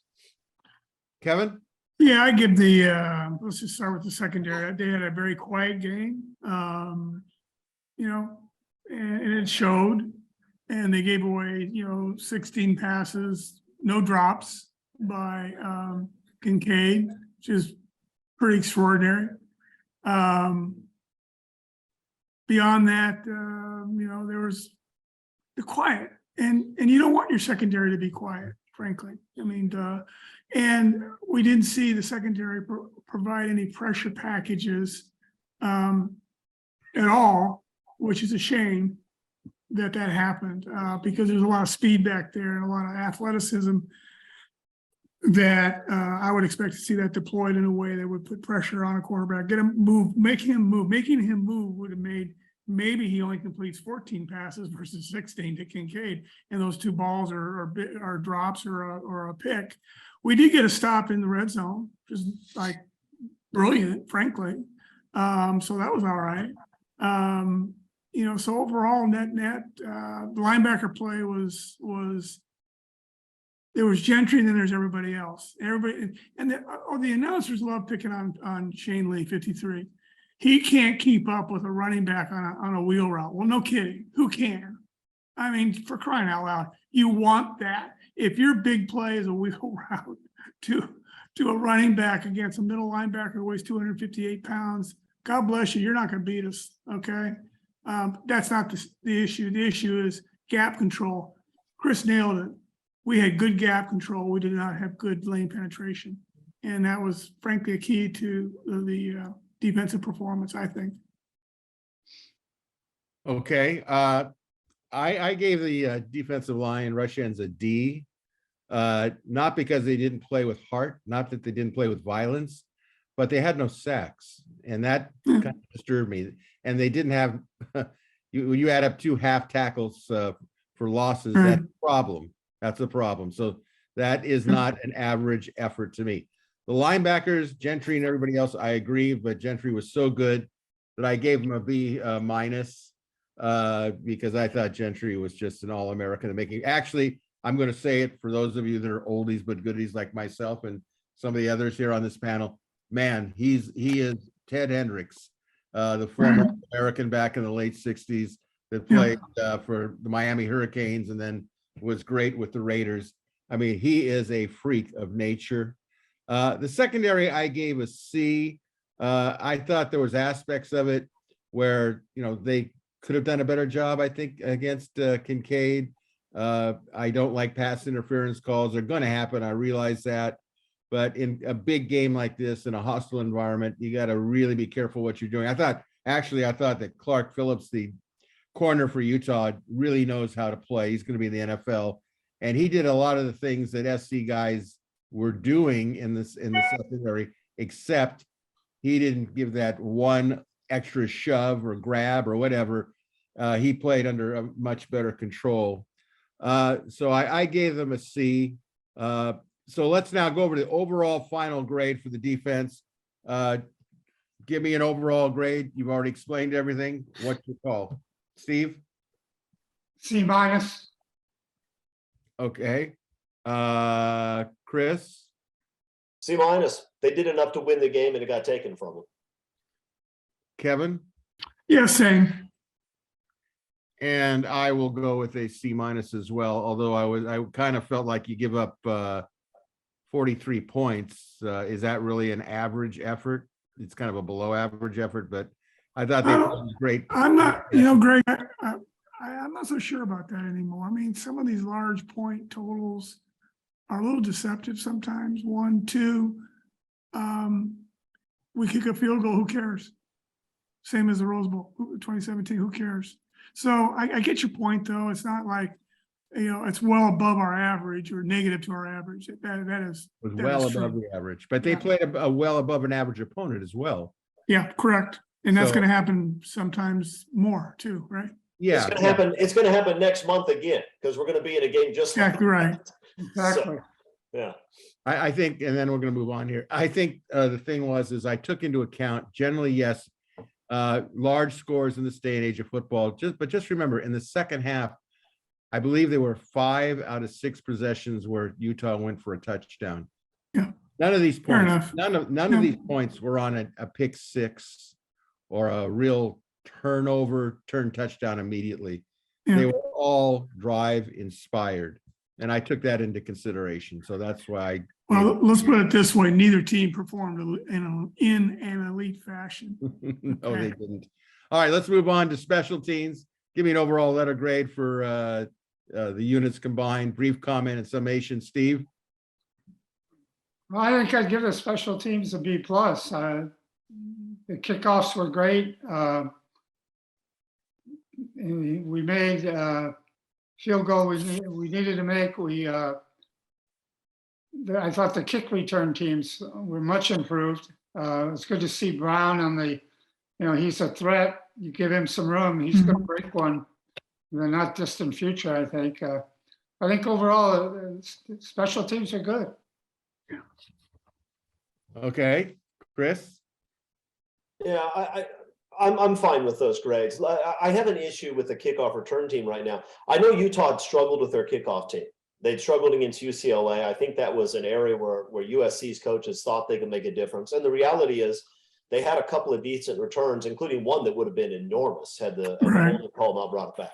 Speaker 1: Kevin?
Speaker 4: Yeah, I give let's just start with the secondary. They had a very quiet game, and it showed. And they gave away, 16 passes, no drops by Kincaid, which is pretty extraordinary. Beyond that, there was the quiet, and you don't want your secondary to be quiet, frankly. I mean, and we didn't see the secondary provide any pressure packages at all, which is a shame that happened, because there's a lot of speed back there and a lot of athleticism that I would expect to see that deployed in a way that would put pressure on a quarterback, get him move, making him move would have made, maybe he only completes 14 passes versus 16 to Kincaid, and those two balls are drops or a pick. We did get a stop in the red zone, just like brilliant, frankly. So that was all right. So overall, net, the linebacker play was there was Gentry, and then there's everybody else. Everybody, and the announcers love picking on Shane Lee, 53. He can't keep up with a running back on a wheel route. Well, no kidding. Who can? I mean, for crying out loud, you want that. If your big play is a wheel route to a running back against a middle linebacker who weighs 258 pounds, God bless you. You're not going to beat us, okay? That's not the issue. The issue is gap control. Chris nailed it. We had good gap control. We did not have good lane penetration. And that was, frankly, a key to the defensive performance, I think.
Speaker 1: Okay. I gave the defensive line rush ends a D, not because they didn't play with heart, not that they didn't play with violence, but they had no sacks. And that kind of disturbed me. And they didn't have, you add up 2 half tackles for losses, that's a problem. That's a problem. So that is not an average effort to me. The linebackers, Gentry and everybody else, I agree, but Gentry was so good that I gave him a B-. because I thought Gentry was just an All-American in the making. Actually, I'm going to say it for those of you that are oldies but goodies like myself and some of the others here on this panel. Man, he is Ted Hendricks, the former American back in the late 60s that played for the Miami Hurricanes and then was great with the Raiders. I mean, he is a freak of nature. The secondary I gave a C. I thought there was aspects of it where, they could have done a better job, I think, against Kincaid. I don't like pass interference calls. They're going to happen. I realize that. But in a big game like this, in a hostile environment, you got to really be careful what you're doing. I thought that Clark Phillips, the corner for Utah, really knows how to play. He's going to be in the NFL. And he did a lot of the things that SC guys were doing in the secondary, except he didn't give that one extra shove or grab or whatever. He played under a much better control. So I gave them a C. So let's now go over to the overall final grade for the defense. Give me an overall grade. You've already explained everything. What's your call? Steve?
Speaker 3: C minus.
Speaker 1: Okay. Chris?
Speaker 2: C minus. They did enough to win the game and it got taken from them.
Speaker 1: Kevin?
Speaker 4: Yeah, same.
Speaker 1: And I will go with a C minus as well, although I kind of felt like you give up 43 points. Is that really an average effort? It's kind of a below average effort, but I thought they played great.
Speaker 4: I'm not, Greg, I'm not so sure about that anymore. I mean, some of these large point totals are a little deceptive sometimes. 1, 2, we kick a field goal, who cares? Same as the Rose Bowl, 2017, who cares? So I get your point, though. It's not like, it's well above our average or negative to our average. That is
Speaker 1: Well above the average, but they played a well above an average opponent as well.
Speaker 4: Yeah, correct. And that's
Speaker 1: So-
Speaker 4: going to happen sometimes more too, right?
Speaker 1: Yeah.
Speaker 2: It's going to happen. It's going to happen next month again because we're going to be in a game just like
Speaker 4: Exactly right.
Speaker 2: that.
Speaker 3: Exactly.
Speaker 2: Yeah.
Speaker 1: I think, and then we're going to move on here. I think the thing is I took into account generally, yes, large scores in this day and age of football. Just remember, in the second half, I believe there were 5 out of 6 possessions where Utah went for a touchdown.
Speaker 4: Yeah.
Speaker 1: None of these
Speaker 4: Fair
Speaker 1: points,
Speaker 4: enough.
Speaker 1: none of these points were on a pick six or a real turn touchdown immediately.
Speaker 4: Yeah.
Speaker 1: They were all drive inspired. And I took that into consideration. So that's why.
Speaker 4: Well, let's put it this way: neither team performed in an elite fashion.
Speaker 1: No, they didn't. All right, let's move on to special teams. Give me an overall letter grade for the units combined. Brief comment and summation. Steve?
Speaker 3: Well, I think I'd give the special teams a B plus. The kickoffs were great. We made field goal we needed to make. I thought the kick return teams were much improved. It's good to see Brown on the, he's a threat. You give him some room, he's going to break one in the not distant future, I think. I think overall, special teams are good.
Speaker 1: Okay, Chris?
Speaker 2: Yeah, I'm fine with those grades. I have an issue with the kickoff return team right now. I know Utah had struggled with their kickoff team. They'd struggled against UCLA. I think that was an area where USC's coaches thought they could make a difference. And the reality is they had a couple of decent returns, including one that would have been enormous had the holding call not brought it back.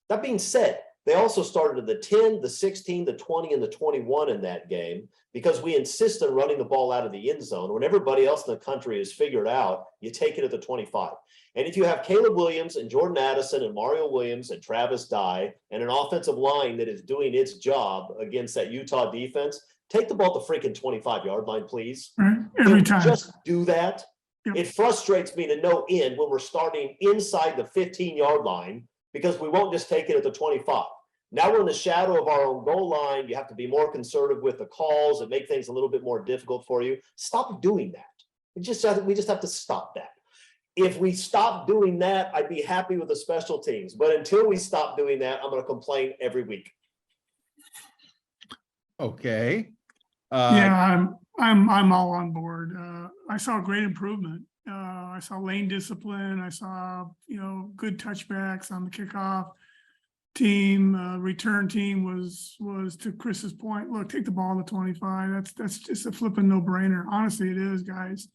Speaker 2: That being said, they also started at the 10, the 16, the 20, and the 21 in that game because we insist on running the ball out of the end zone. When everybody else in the country is figured out, you take it at the 25. And if you have Caleb Williams and Jordan Addison and Mario Williams and Travis Dye and an offensive line that is doing its job against that Utah defense, take the ball at the freaking 25-yard line, please.
Speaker 4: Right, every time.
Speaker 2: Just do that.
Speaker 4: Yep.
Speaker 2: It frustrates me to no end when we're starting inside the 15-yard line because we won't just take it at the 25. Now we're in the shadow of our own goal line. You have to be more conservative with the calls and make things a little bit more difficult for you. Stop doing that. We just have to stop that. If we stop doing that, I'd be happy with the special teams. But until we stop doing that, I'm going to complain every week.
Speaker 1: Okay.
Speaker 4: Yeah, I'm all on board. I saw a great improvement I saw lane discipline. I saw, good touchbacks on the kickoff team. Return team was to Chris's point. Look, take the ball to 25. That's just a flipping no brainer. Honestly, it is, guys.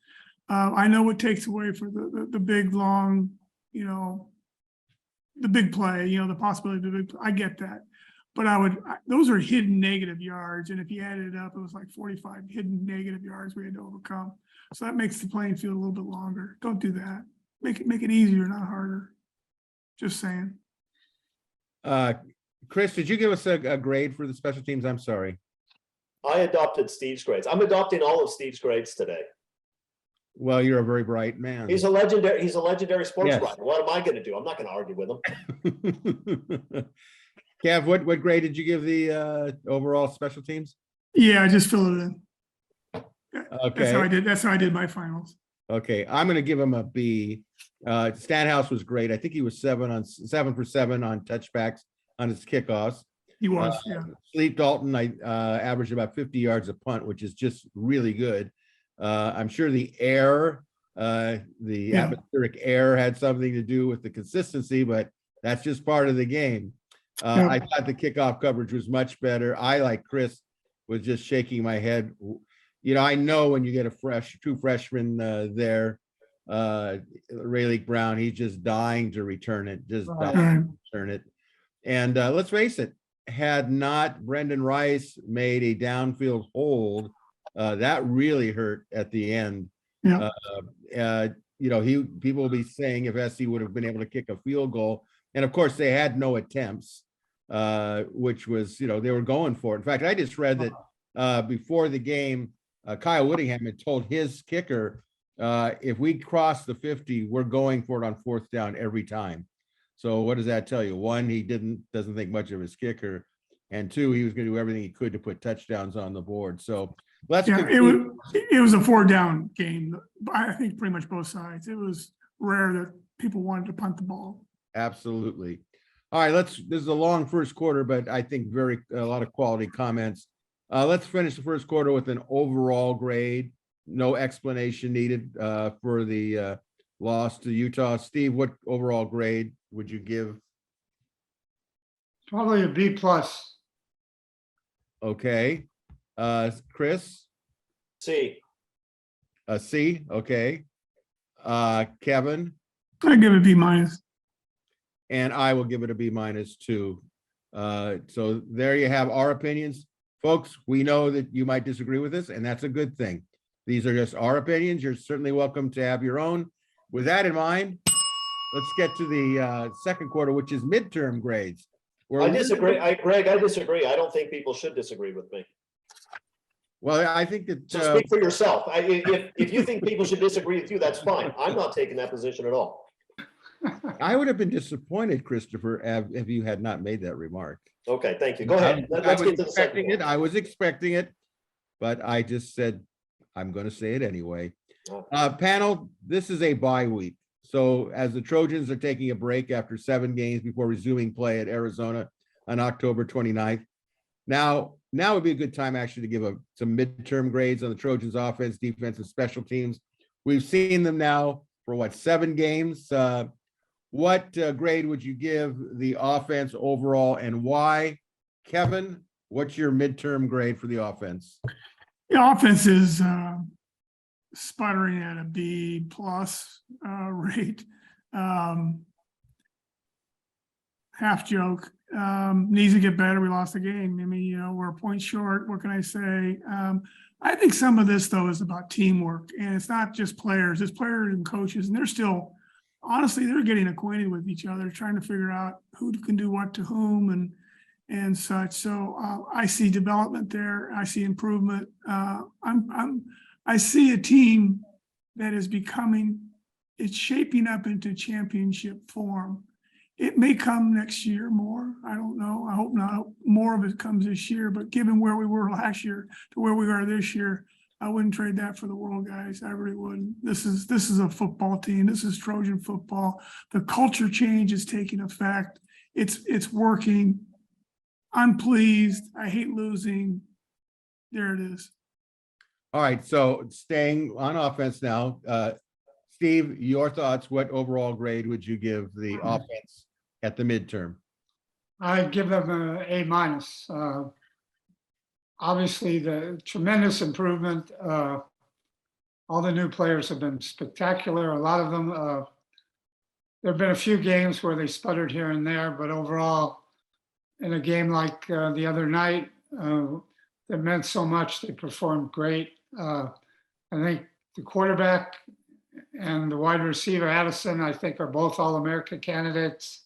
Speaker 4: I know it takes away for the big long, the big play. The possibility of the big play. I get that. But those are hidden negative yards. And if you added it up, it was like 45 hidden negative yards we had to overcome. So that makes the playing field a little bit longer. Don't do that. Make it easier, not harder. Just saying.
Speaker 1: Chris, did you give us a grade for the special teams? I'm sorry.
Speaker 2: I adopted Steve's grades. I'm adopting all of Steve's grades today.
Speaker 1: Well, you're a very bright man.
Speaker 2: He's a legendary sports
Speaker 1: Yes.
Speaker 2: writer. What am I going to do? I'm not going to argue with him.
Speaker 1: Kev, what grade did you give the overall special teams?
Speaker 4: Yeah, I just fill it in.
Speaker 1: Okay.
Speaker 4: That's how I did my finals.
Speaker 1: Okay, I'm gonna give him a B. Stanhouse was great. I think he was 7 for 7 on touchbacks on his kickoffs.
Speaker 4: He was, yeah.
Speaker 1: Sleep Dalton, I averaged about 50 yards a punt, which is just really good. I'm sure the atmospheric air had something to do with the consistency, but that's just part of the game. I thought the kickoff coverage was much better. I, like Chris, was just shaking my head. I know when you get a true freshman there, Rayleigh Brown, he's just dying to return it, And let's face it, had not Brendan Rice made a downfield hold, that really hurt at the end.
Speaker 4: Yeah.
Speaker 1: People will be saying if SC would have been able to kick a field goal, and of course they had no attempts, which was, they were going for it. In fact, I just read that before the game, Kyle Whittingham had told his kicker, if we cross the 50, we're going for it on 4th down every time. So what does that tell you? 1, he doesn't think much of his kicker, and 2, he was going to do everything he could to put touchdowns on the board. So let's.
Speaker 4: Yeah, it was a 4-down game. I think pretty much both sides. It was rare that people wanted to punt the ball.
Speaker 1: Absolutely. All right, this is a long first quarter, but I think a lot of quality comments. Let's finish the first quarter with an overall grade. No explanation needed for the loss to Utah. Steve, what overall grade would you give?
Speaker 3: Probably a B+.
Speaker 1: Okay. Chris?
Speaker 2: C.
Speaker 1: A C. Okay. Kevin?
Speaker 4: I give it B-.
Speaker 1: And I will give it a B- too. So there you have our opinions. Folks, we know that you might disagree with us, and that's a good thing. These are just our opinions. You're certainly welcome to have your own. With that in mind, let's get to the second quarter, which is midterm grades.
Speaker 2: I disagree. Greg, I disagree. I don't think people should disagree with me.
Speaker 1: Well, I think that.
Speaker 2: So speak for yourself. If you think people should disagree with you, that's fine. I'm not taking that position at all.
Speaker 1: I would have been disappointed, Christopher, if you had not made that remark.
Speaker 2: Okay, thank you. Go ahead. Let's get to the second one.
Speaker 1: I was expecting it, but I just said, I'm going to say it anyway. Panel, this is a bye week. So as the Trojans are taking a break after 7 games before resuming play at Arizona on October 29th. Now would be a good time actually to give some midterm grades on the Trojans offense, defense, and special teams. We've seen them now for 7 games. What grade would you give the offense overall and why? Kevin, what's your midterm grade for the offense?
Speaker 4: The offense is sputtering at a B+ rate. Half joke. Needs to get better. We lost the game. I mean, we're a point short. What can I say? I think some of this, though, is about teamwork. And it's not just players. It's players and coaches. And they're still, honestly, they're getting acquainted with each other, trying to figure out who can do what to whom and such. So I see development there. I see improvement. I see a team that is it's shaping up into championship form. It may come next year more. I don't know. I hope not. More of it comes this year, but given where we were last year to where we are this year, I wouldn't trade that for the world, guys. I really wouldn't. This is a football team. This is Trojan football. The culture change is taking effect. It's working. I'm pleased. I hate losing. There it is.
Speaker 1: All right. So staying on offense now, Steve, your thoughts, what overall grade would you give the offense at the midterm?
Speaker 3: I'd give them a A minus. Obviously, the tremendous improvement. All the new players have been spectacular. A lot of them, there have been a few games where they sputtered here and there, but overall, in a game like the other night, that meant so much. They performed great. I think the quarterback and the wide receiver, Addison, I think are both All-America candidates.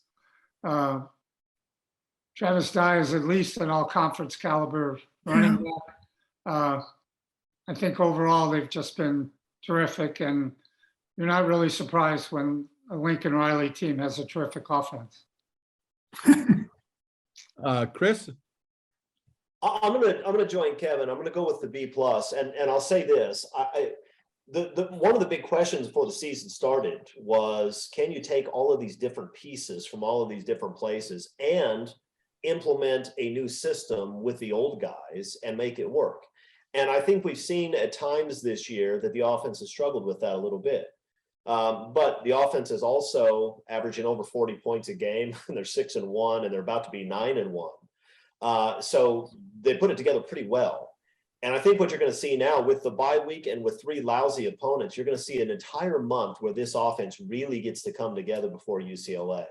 Speaker 3: Travis Dye is at least an all-conference caliber running back. I think overall they've just been terrific, and you're not really surprised when a Lincoln Riley team has a terrific offense.
Speaker 1: Chris?
Speaker 2: I'm gonna join Kevin. I'm gonna go with the B plus, and I'll say this: one of the big questions before the season started was, can you take all of these different pieces from all of these different places and implement a new system with the old guys and make it work? And I think we've seen at times this year that the offense has struggled with that a little bit. But the offense is also averaging over 40 points a game, and they're 6-1, and they're about to be 9-1. So they put it together pretty well. And I think what you're going to see now with the bye week and with 3 lousy opponents, you're going to see an entire month where this offense really gets to come together before UCLA.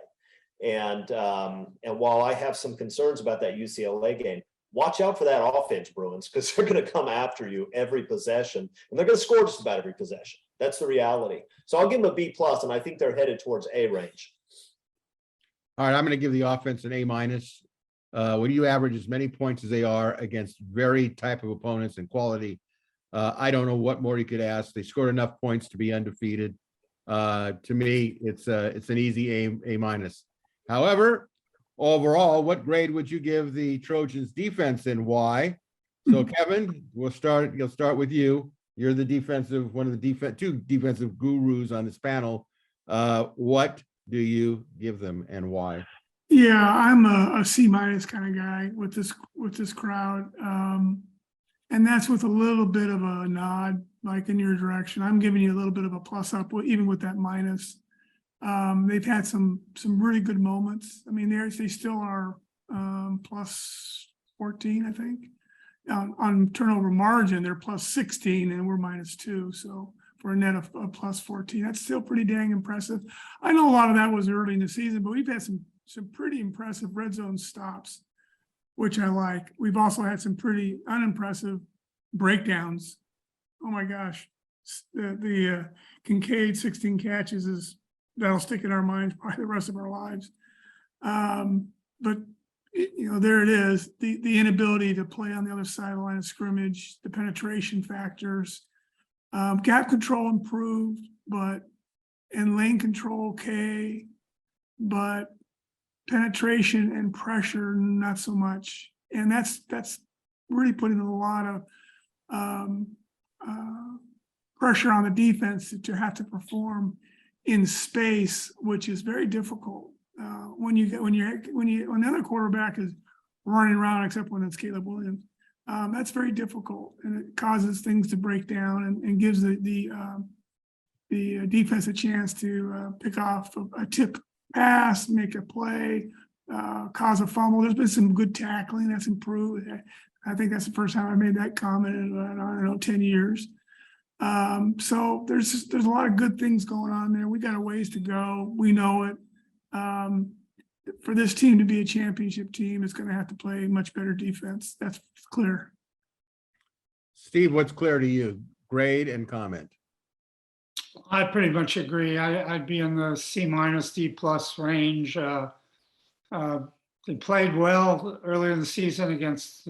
Speaker 2: And while I have some concerns about that UCLA game, watch out for that offense, Bruins, because they're going to come after you every possession, and they're going to score just about every possession. That's the reality. So I'll give them a B plus, and I think they're headed towards A range.
Speaker 1: All right, I'm going to give the offense an A minus. When you average as many points as they are against very type of opponents and quality, I don't know what more you could ask. They scored enough points to be undefeated. To me, it's an easy A minus. However, overall, what grade would you give the Trojans defense and why? So Kevin, you'll start with you. You're the two defensive gurus on this panel. What do you give them and why?
Speaker 4: Yeah, I'm a C minus kind of guy with this crowd. And that's with a little bit of a nod, like in your direction. I'm giving you a little bit of a plus up, even with that minus. They've had some really good moments. I mean, they still are plus 14, I think. On turnover margin, they're plus 16 and we're minus 2. So for a net of plus 14, that's still pretty dang impressive. I know a lot of that was early in the season, but we've had some pretty impressive red zone stops, which I like. We've also had some pretty unimpressive breakdowns. Oh my gosh, the Kincaid 16 catches that'll stick in our minds probably the rest of our lives. But there it is. The inability to play on the other side of the line of scrimmage, the penetration factors, gap control improved, and lane control okay, but penetration and pressure not so much. And that's really putting a lot of pressure on the defense to have to perform in space, which is very difficult. When another quarterback is running around, except when it's Caleb Williams, that's very difficult, and it causes things to break down and gives the defense a chance to pick off a tip pass, make a play, cause a fumble. There's been some good tackling that's improved. I think that's the first time I made that comment in, I don't know, 10 years. So there's a lot of good things going on there. We got a ways to go. We know it. For this team to be a championship team, it's going to have to play much better defense. That's clear.
Speaker 1: Steve, what's clear to you? Grade and comment.
Speaker 3: I pretty much agree. I'd be in the C minus D plus range. They played well earlier in the season against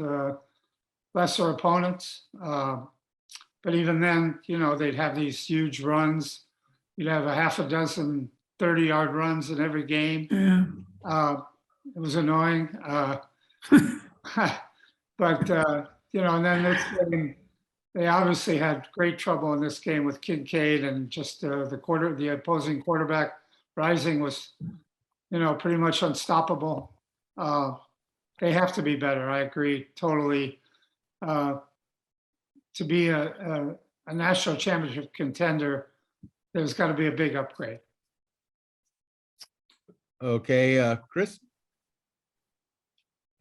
Speaker 3: lesser opponents. But even then, they'd have these huge runs. You'd have a half a dozen 30-yard runs in every game.
Speaker 4: Yeah.
Speaker 3: It was annoying. But, and then this game, they obviously had great trouble in this game with Kincaid, and just the opposing quarterback Rising was, pretty much unstoppable. They have to be better. I agree totally. To be a national championship contender, there's got to be a big upgrade.
Speaker 1: Okay, Chris?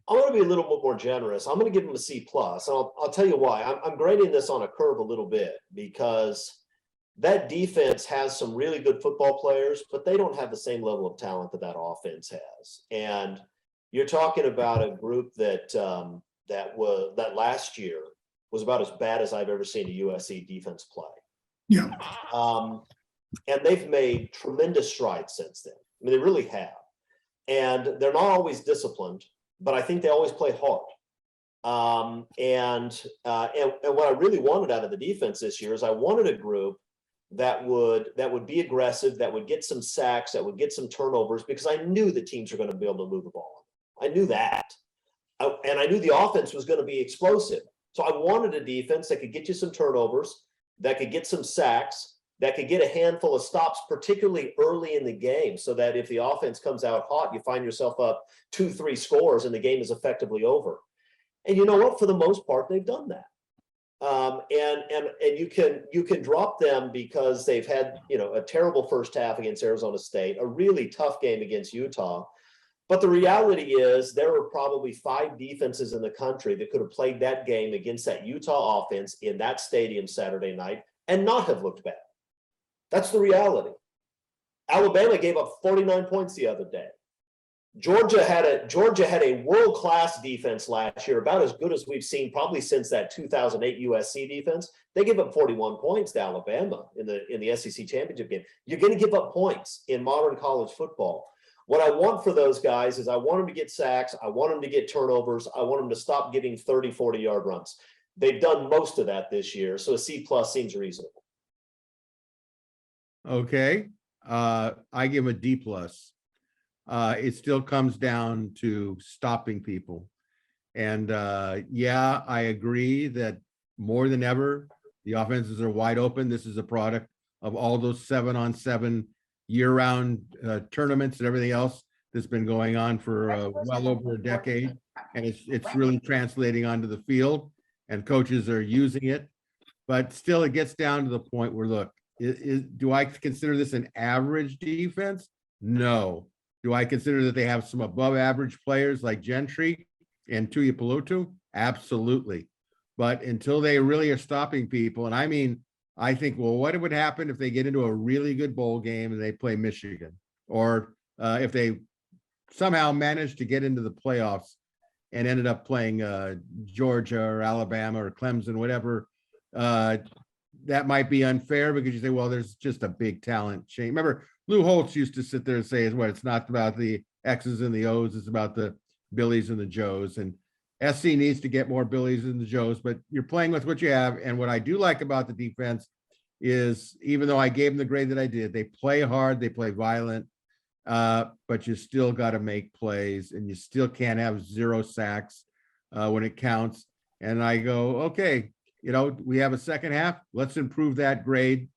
Speaker 2: I want to be a little bit more generous. I'm going to give them a C+. I'll tell you why. I'm grading this on a curve a little bit because that defense has some really good football players, but they don't have the same level of talent that offense has. And you're talking about a group that that last year was about as bad as I've ever seen a USC defense play.
Speaker 4: Yeah.
Speaker 2: And they've made tremendous strides since then. I mean, they really have. And they're not always disciplined, but I think they always play hard. And what I really wanted out of the defense this year is I wanted a group that would be aggressive, that would get some sacks, that would get some turnovers, because I knew the teams were going to be able to move the ball. I knew that. And I knew the offense was going to be explosive. So I wanted a defense that could get you some turnovers, that could get some sacks, that could get a handful of stops, particularly early in the game, so that if the offense comes out hot, you find yourself up 2-3 scores and the game is effectively over. And you know what? For the most part, they've done that. And you can drop them because they've had, a terrible first half against Arizona State, a really tough game against Utah. But the reality is there were probably 5 defenses in the country that could have played that game against that Utah offense in that stadium Saturday night and not have looked bad. That's the reality. Alabama gave up 49 points the other day. Georgia had a world-class defense last year, about as good as we've seen probably since that 2008 USC defense. They gave up 41 points to Alabama in the SEC championship game. You're going to give up points in modern college football. What I want for those guys is I want them to get sacks. I want them to get turnovers. I want them to stop getting 30, 40-yard runs. They've done most of that this year, so a C+ seems reasonable.
Speaker 1: Okay, I give a D+. It still comes down to stopping people. And yeah, I agree that more than ever, the offenses are wide open. This is a product of all those 7-on-7 year-round tournaments and everything else that's been going on for well over a decade. And it's really translating onto the field, and coaches are using it. But still, it gets down to the point where, look, do I consider this an average defense? No. Do I consider that they have some above average players like Gentry and Tuipulotu? Absolutely. But until they really are stopping people, and I think, well, what would happen if they get into a really good bowl game and they play Michigan? Or if they somehow managed to get into the playoffs and ended up playing Georgia or Alabama or Clemson, whatever, that might be unfair because you say, well, there's just a big talent change. Remember, Lou Holtz used to sit there and say, it's not about the X's and the O's, it's about the Billies and the Joes. And SC needs to get more Billies and the Joes, but you're playing with what you have. And what I do like about the defense is, even though I gave them the grade that I did, they play hard, they play violent, but you still got to make plays, and you still can't have 0 sacks when it counts. And I go, okay, we have a second half. Let's improve that grade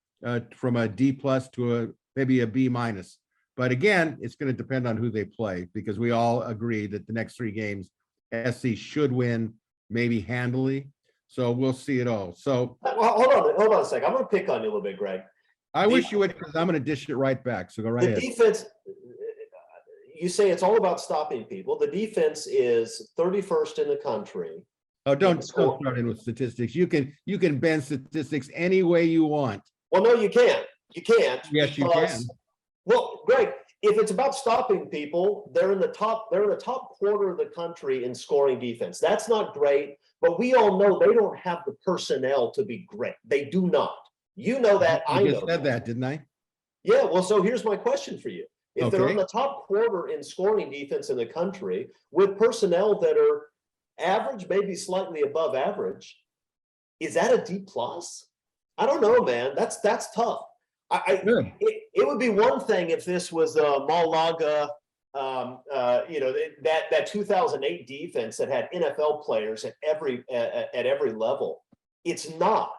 Speaker 1: from a D+ to maybe a B-. But again, it's going to depend on who they play, because we all agree that the next 3 games, SC should win, maybe handily. So we'll see it all. So
Speaker 2: well, hold on a second. I'm going to pick on you a little bit, Greg.
Speaker 1: I wish you would, because I'm going to dish it right back. So go right ahead.
Speaker 2: The defense, you say it's all about stopping people. The defense is 31st in the country.
Speaker 1: Oh, don't start in with statistics. You can bend statistics any way you want.
Speaker 2: Well, no, you can't. You can't.
Speaker 1: Yes, you can.
Speaker 2: Well, Greg, if it's about stopping people, they're in the top quarter of the country in scoring defense. That's not great, but we all know they don't have the personnel to be great. They do not. You know that. I
Speaker 1: just said that, didn't I?
Speaker 2: Yeah. Well, so here's my question for you. If they're
Speaker 1: Okay.
Speaker 2: in the top quarter in scoring defense in the country with personnel that are average, maybe slightly above average, is that a D+? I don't know, man. That's tough. It would be one thing if this was Malaga, that 2008 defense that had NFL players at every level. It's not.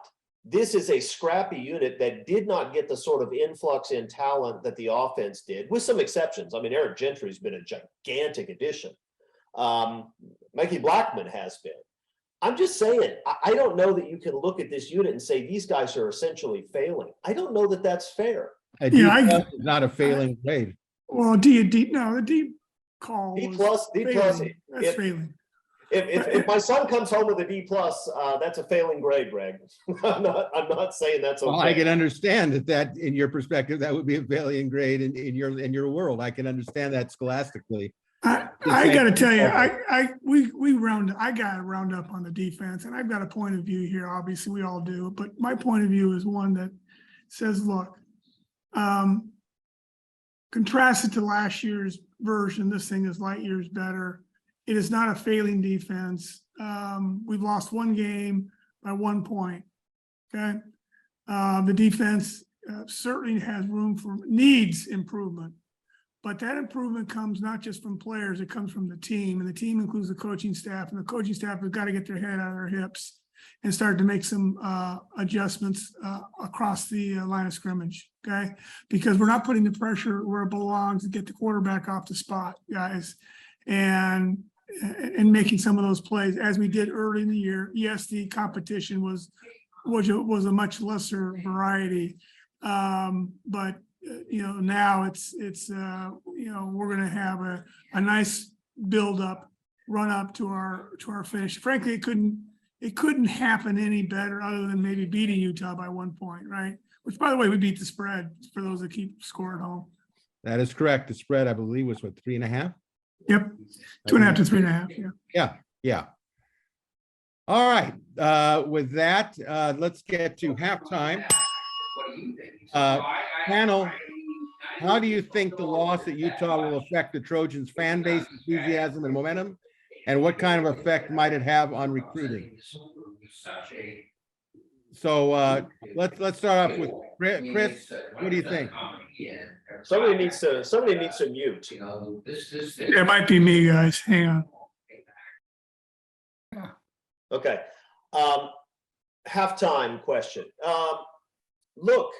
Speaker 2: This is a scrappy unit that did not get the sort of influx in talent that the offense did, with some exceptions. I mean, Eric Gentry's been a gigantic addition. Mikey Blackman has been. I'm just saying, I don't know that you can look at this unit and say these guys are essentially failing. I don't know that that's fair.
Speaker 1: A D
Speaker 4: Yeah,
Speaker 1: plus is not a failing grade.
Speaker 4: Well, D, no, the D call
Speaker 2: D
Speaker 4: was
Speaker 2: plus, D plus.
Speaker 4: failing. That's failing.
Speaker 2: If my son comes home with a D plus, that's a failing grade, Greg. I'm not saying that's okay.
Speaker 1: Well, I can understand that in your perspective, that would be a failing grade in your world. I can understand that scholastically.
Speaker 4: I got to tell you, I got to round up on the defense, and I've got a point of view here. Obviously, we all do, but my point of view is one that says, look, contrasted to last year's version, this thing is light years better. It is not a failing defense. We've lost one game by 1 point. Okay, the defense certainly has needs improvement. But that improvement comes not just from players, it comes from the team, and the team includes the coaching staff, and the coaching staff has got to get their head out of their hips and start to make some adjustments across the line of scrimmage, okay? Because we're not putting the pressure where it belongs to get the quarterback off the spot, guys, and making some of those plays as we did early in the year. Yes, the competition was a much lesser variety, but now it's we're going to have a nice build up, run up to our finish. Frankly, it couldn't happen any better other than maybe beating Utah by 1 point, right? Which, by the way, we beat the spread for those that keep score at home.
Speaker 1: That is correct. The spread, I believe, was what, 3.5?
Speaker 4: Yep, 2.5 to 3.5. Yeah.
Speaker 1: Yeah. All right. With that, let's get to halftime. Panel, how do you think the loss at Utah will affect the Trojans fan base, enthusiasm, and momentum? And what kind of effect might it have on recruiting? So let's start off with Chris. What do you think?
Speaker 2: Somebody needs to mute.
Speaker 4: It might be me, guys. Hang on.
Speaker 2: Okay. Halftime question. Look,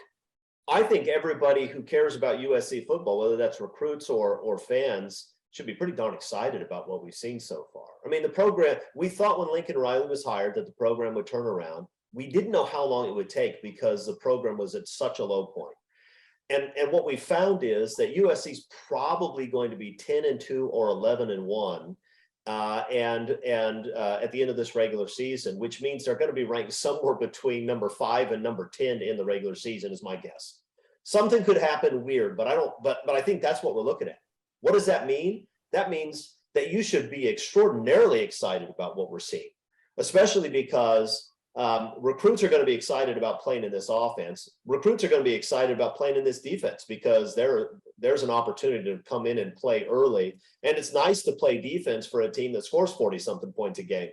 Speaker 2: I think everybody who cares about USC football, whether that's recruits or fans, should be pretty darn excited about what we've seen so far. I mean, the program, we thought when Lincoln Riley was hired that the program would turn around. We didn't know how long it would take because the program was at such a low point. And what we found is that USC is probably going to be 10-2 or 11-1 and at the end of this regular season, which means they're going to be ranked somewhere between number 5 and number 10 in the regular season, is my guess. Something could happen weird, but I think that's what we're looking at. What does that mean? That means that you should be extraordinarily excited about what we're seeing, especially because recruits are going to be excited about playing in this offense. Recruits are going to be excited about playing in this defense because there's an opportunity to come in and play early. And it's nice to play defense for a team that scores 40-something points a game.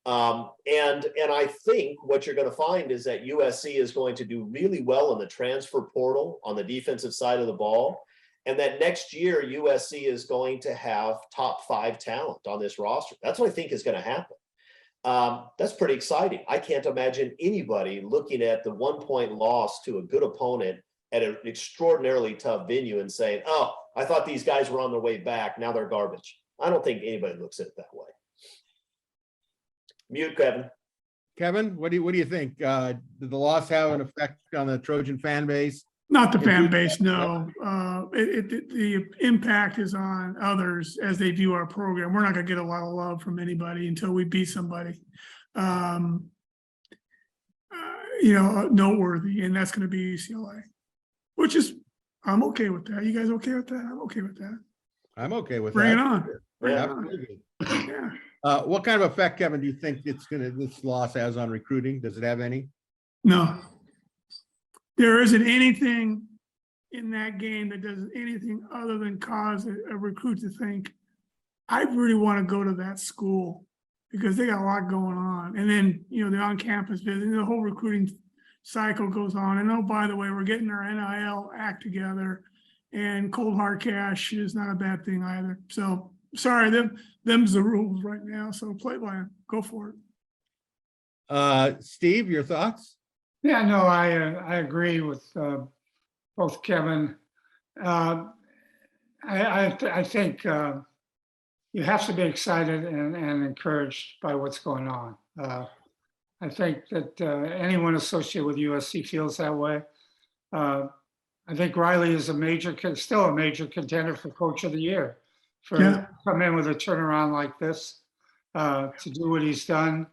Speaker 2: And I think what you're going to find is that USC is going to do really well in the transfer portal on the defensive side of the ball. And that next year, USC is going to have top 5 talent on this roster. That's what I think is going to happen. That's pretty exciting. I can't imagine anybody looking at the 1 point loss to a good opponent at an extraordinarily tough venue and saying, oh, I thought these guys were on their way back. Now they're garbage. I don't think anybody looks at it that way. Mute, Kevin.
Speaker 1: Kevin, what do you think? Did the loss have an effect on the Trojan fan base?
Speaker 4: Not the fan base, no. The impact is on others as they view our program. We're not going to get a lot of love from anybody until we beat somebody, noteworthy, and that's going to be UCLA, which is, I'm okay with that. You guys okay with that? I'm okay with that.
Speaker 1: I'm okay with
Speaker 4: Bring
Speaker 1: that.
Speaker 4: it on. Bring it
Speaker 1: Absolutely.
Speaker 4: on. Yeah.
Speaker 1: What kind of effect, Kevin, do you think this loss has on recruiting? Does it have any?
Speaker 4: No. There isn't anything in that game that does anything other than cause a recruit to think, I really want to go to that school because they got a lot going on. And then, the on-campus visit, the whole recruiting cycle goes on. And oh, by the way, we're getting our NIL act together, and cold hard cash is not a bad thing either. So sorry, them's the rules right now. So play by them. Go for
Speaker 1: it. Steve, your thoughts?
Speaker 3: Yeah, no, I agree with both Kevin. I think you have to be excited and encouraged by what's going on. I think that anyone associated with USC feels that way. I think Riley is still a major contender for Coach of the Year.
Speaker 4: Yeah.
Speaker 3: Come in with a turnaround like this, to do what he's done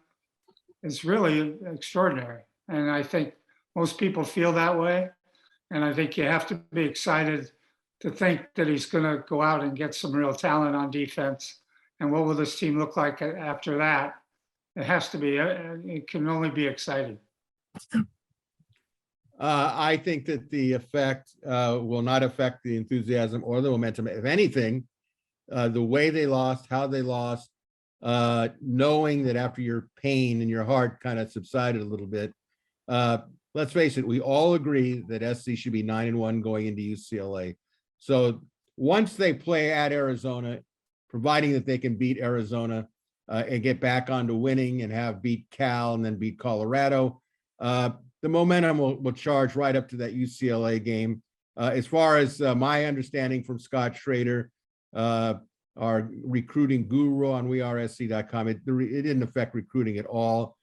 Speaker 3: is really extraordinary. And I think most people feel that way. And I think you have to be excited to think that he's going to go out and get some real talent on defense. And what will this team look like after that? It has to be, it can only be exciting.
Speaker 1: I think that the effect will not affect the enthusiasm or the momentum. If anything, the way they lost, how they lost, knowing that after your pain and your heart kind of subsided a little bit, let's face it, we all agree that SC should be 9-1 going into UCLA. So once they play at Arizona, providing that they can beat Arizona and get back onto winning and have beat Cal and then beat Colorado, the momentum will charge right up to that UCLA game. As far as my understanding from Scott Schrader, our recruiting guru on wearesc.com, it didn't affect recruiting at all.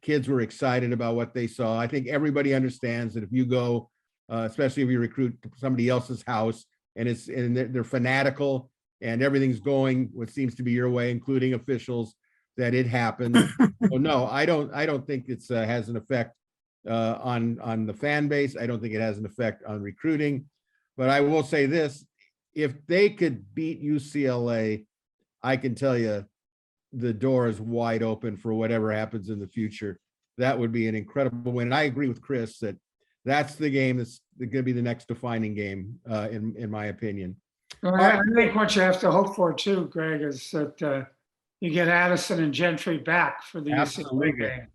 Speaker 1: Kids were excited about what they saw. I think everybody understands that if you go, especially if you recruit somebody else's house and they're fanatical and everything's going what seems to be your way, including officials, that it happens. So no, I don't think it's has an effect on the fan base. I don't think it has an effect on recruiting. But I will say this: if they could beat UCLA, I can tell you the door is wide open for whatever happens in the future. That would be an incredible win. And I agree with Chris that that's the game that's going to be the next defining game, in my opinion.
Speaker 3: Well, I think what you have to hope for too, Greg, is that you get Addison and Gentry back for the UCLA game,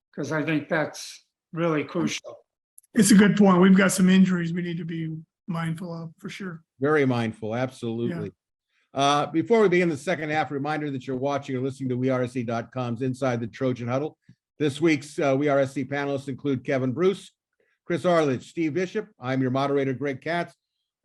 Speaker 3: because I think that's really crucial.
Speaker 4: It's a good point. We've got some injuries we need to be mindful of for sure.
Speaker 1: Very mindful, absolutely. Before we begin the second half, reminder that you're watching or listening to wearesc.com's Inside the Trojan Huddle. This week's WeRSC panelists include Kevin Bruce, Chris Arledge, Steve Bisheff. I'm your moderator, Greg Katz.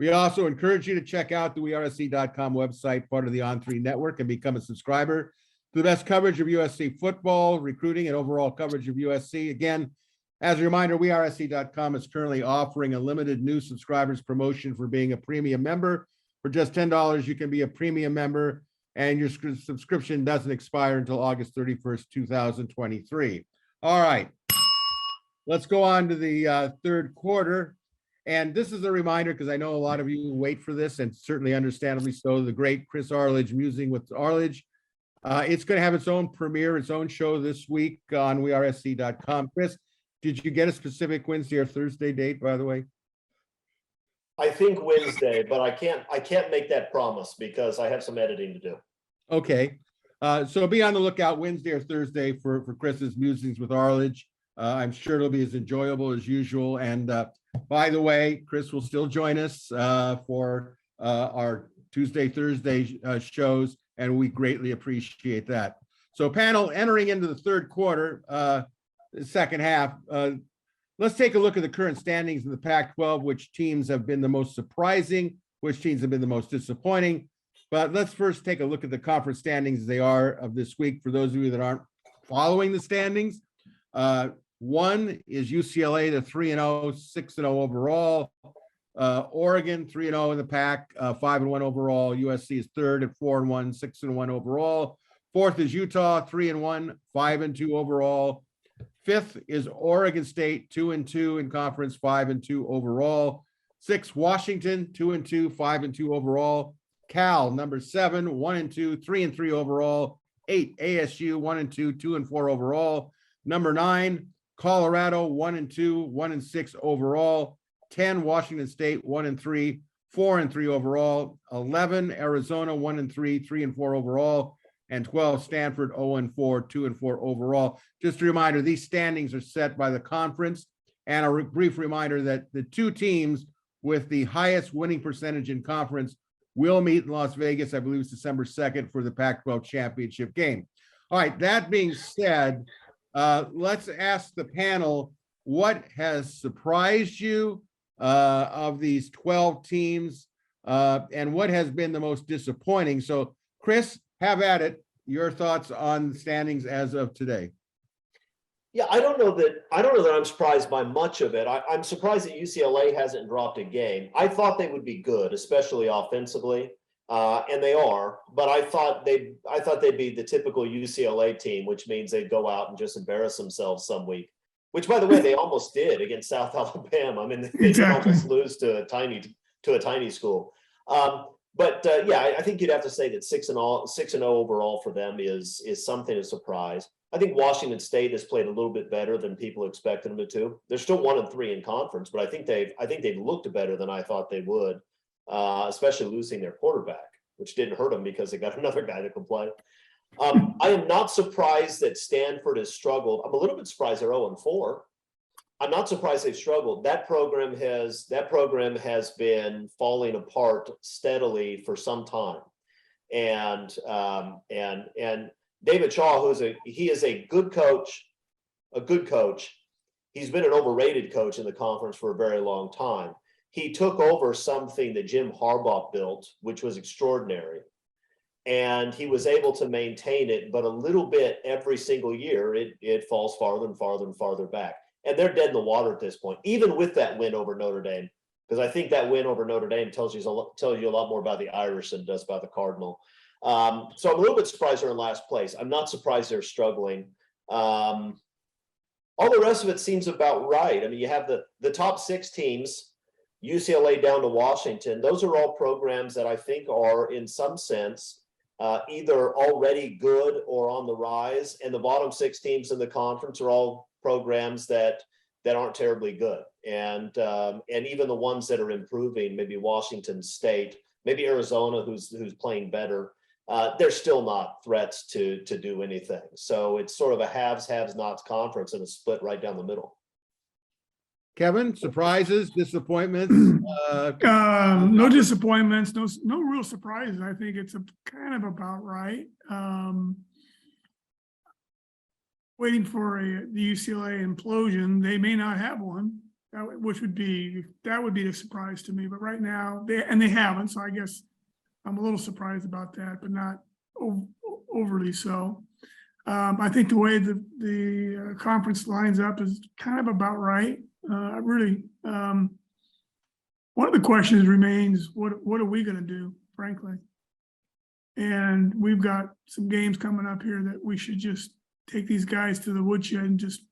Speaker 1: We also encourage you to check out the wearesc.com website, part of the On3 network, and become a subscriber to the best coverage of USC football, recruiting, and overall coverage of USC. Again, as a reminder, wearesc.com is currently offering a limited new subscribers promotion for being a premium member. For just $10, you can be a premium member, and your subscription doesn't expire until August 31st, 2023. All right, let's go on to the third quarter. And this is a reminder, because I know a lot of you wait for this, and certainly understandably so, the great Chris Arledge, Musing with Arledge. It's going to have its own premiere, its own show this week on wearesc.com. Chris, did you get a specific Wednesday or Thursday date, by the way?
Speaker 2: I think Wednesday, but I can't make that promise because I have some editing to do.
Speaker 1: Okay. So be on the lookout Wednesday or Thursday for Chris's Musings with Arledge. I'm sure it'll be as enjoyable as usual. And by the way, Chris will still join us for our Tuesday, Thursday shows, and we greatly appreciate that. So panel, entering into the third quarter, the second half, let's take a look at the current standings in the Pac-12, which teams have been the most surprising, which teams have been the most disappointing. But let's first take a look at the conference standings as they are of this week. For those of you that aren't following the standings, one is UCLA, the 3-0, 6-0 overall. Oregon, 3-0 in the Pac, 5-1 overall. USC is third at 4-1, 6-1 overall. Fourth is Utah, 3-1, 5-2 overall. Fifth is Oregon State, 2-2 in conference, 5-2 overall. Sixth, Washington, 2-2, 5-2 overall. Cal, number 7, 1-2, 3-3 overall. 8, ASU, 1-2, 2-4 overall. Number 9, Colorado, 1-2, 1-6 overall. 10, Washington State, 1-3, 4-3 overall. 11, Arizona, 1-3, 3-4 overall. And 12, Stanford, 0-4, 2-4 overall. Just a reminder, these standings are set by the conference. And a brief reminder that the two teams with the highest winning percentage in conference will meet in Las Vegas, I believe it's December 2nd, for the Pac-12 championship game. All right, that being said, let's ask the panel, what has surprised you of these 12 teams, and what has been the most disappointing? So, Chris, have at it. your thoughts on standings as of today?
Speaker 2: Yeah, I don't know that I'm surprised by much of it. I'm surprised that UCLA hasn't dropped a game. I thought they would be good, especially offensively, and they are. But I thought they'd be the typical UCLA team, which means they'd go out and just embarrass themselves some week. Which, by the way, they almost did against South Alabama. I mean, they did almost lose to a tiny school. Yeah, I think you'd have to say that 6-0 overall for them is something to surprise. I think Washington State has played a little bit better than people expected them to. They're still 1-3 in conference, but I think they've looked better than I thought they would, especially losing their quarterback, which didn't hurt them because they got another guy that can play. I am not surprised that Stanford has struggled. I'm a little bit surprised they're 0-4. I'm not surprised they've struggled. That program has been falling apart steadily for some time, and David Shaw, he is a good coach. He's been an overrated coach in the conference for a very long time. He took over something that Jim Harbaugh built, which was extraordinary, and he was able to maintain it. But a little bit every single year, it falls farther and farther and farther back. And they're dead in the water at this point, even with that win over Notre Dame, because I think that win over Notre Dame tells you a lot more about the Irish than it does about the Cardinal. So I'm a little bit surprised they're in last place. I'm not surprised they're struggling. All the rest of it seems about right. I mean, you have the top 6 teams, UCLA down to Washington. Those are all programs that I think are, in some sense, either already good or on the rise. And the bottom 6 teams in the conference are all programs that aren't terribly good, and even the ones that are improving, maybe Washington State, maybe Arizona, who's playing better, they're still not threats to do anything. So it's sort of a have-nots conference and a split right down the middle.
Speaker 1: Kevin, surprises, disappointments?
Speaker 4: No disappointments, no real surprises. I think it's kind of about right. Waiting for the UCLA implosion. They may not have one, which would be a surprise to me. But right now, they haven't. So I guess I'm a little surprised about that, but not overly so. I think the way the conference lines up is kind of about right. Really, one of the questions remains: what are we going to do, frankly? And we've got some games coming up here that we should just take these guys to the woodshed and just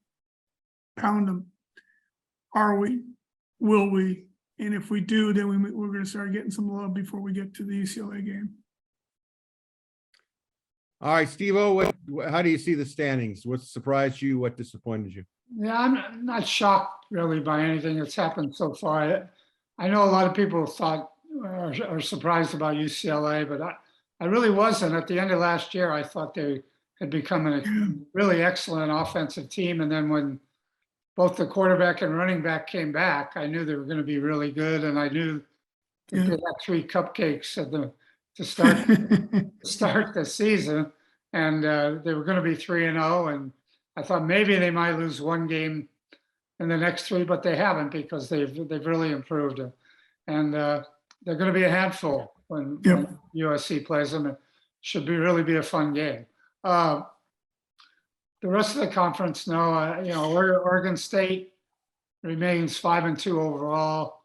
Speaker 4: pound them. Are we? Will we? And if we do, then we're going to start getting some love before we get to the UCLA game.
Speaker 1: All right, Steve-O, how do you see the standings? What surprised you? What disappointed you?
Speaker 3: Yeah, I'm not shocked really by anything that's happened so far. I know a lot of people thought are surprised about UCLA, but I really wasn't. At the end of last year, I thought they had become a really excellent offensive team. And then when both the quarterback and running back came back, I knew they were going to be really good. And I knew they had 3 cupcakes to start the season. And they were going to be 3-0. And I thought maybe they might lose one game in the next 3, but they haven't, because they've really improved. And they're going to be a handful when USC plays them. It should really be a fun game. The rest of the conference, Oregon State remains 5-2 overall.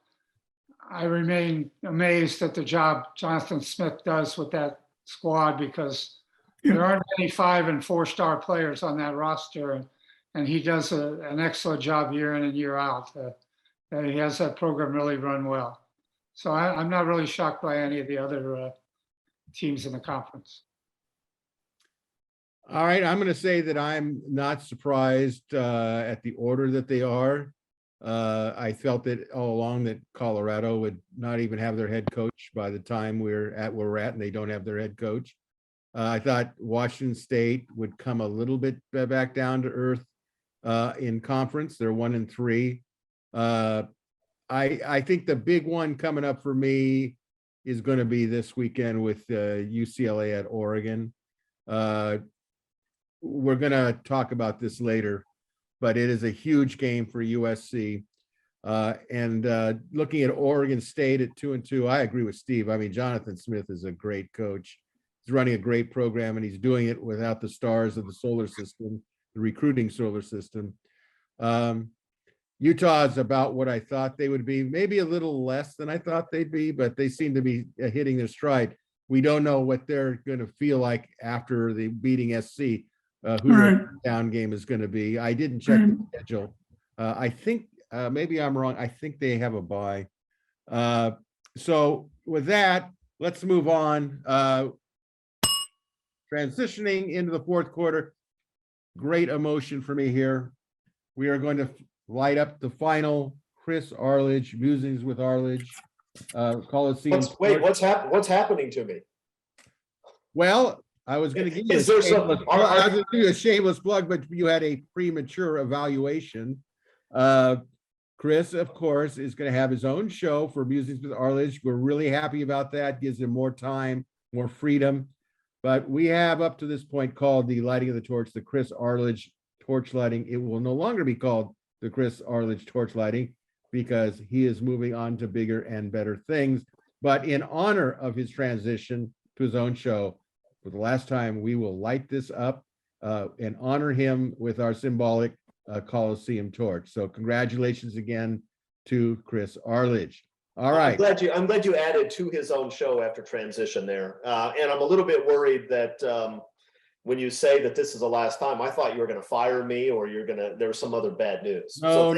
Speaker 3: I remain amazed at the job Jonathan Smith does with that squad, because there aren't many 5- and 4-star players on that roster, and he does an excellent job year in and year out. He has that program really run well. So I'm not really shocked by any of the other teams in the conference.
Speaker 1: All right, I'm going to say that I'm not surprised at the order that they are. I felt it all along that Colorado would not even have their head coach by the time we're at where we're at, and they don't have their head coach. I thought Washington State would come a little bit back down to earth in conference. They're 1-3. I think the big one coming up for me is going to be this weekend with UCLA at Oregon. We're going to talk about this later, but it is a huge game for USC. And looking at Oregon State at 2-2, I agree with Steve. I mean, Jonathan Smith is a great coach. He's running a great program, and he's doing it without the stars of the solar system, the recruiting solar system. Utah is about what I thought they would be, maybe a little less than I thought they'd be, but they seem to be hitting their stride. We don't know what they're going to feel like after the beating SC, who
Speaker 4: Right.
Speaker 1: their down game is going to be. I didn't check the schedule. I think maybe I'm wrong. I think they have a bye. So with that, let's move on. Transitioning into the fourth quarter. Great emotion for me here. We are going to light up the final Chris Arledge, Musings with Arledge, Coliseum.
Speaker 2: What's happening to me?
Speaker 1: Well, I was going to give you
Speaker 2: Is there some-
Speaker 1: I was going to give you a shameless plug, but you had a premature evaluation. Chris, of course, is going to have his own show for Musings with Arledge. We're really happy about that. Gives him more time, more freedom. But we have up to this point called the lighting of the torch, the Chris Arledge torch lighting. It will no longer be called the Chris Arledge torch lighting because he is moving on to bigger and better things. But in honor of his transition to his own show, for the last time, we will light this up and honor him with our symbolic Coliseum torch. So congratulations again to Chris Arledge. All right.
Speaker 2: I'm glad you added to his own show after transition there. And I'm a little bit worried that when you say that this is the last time, I thought you were going to fire me or there was some other bad news.
Speaker 1: No.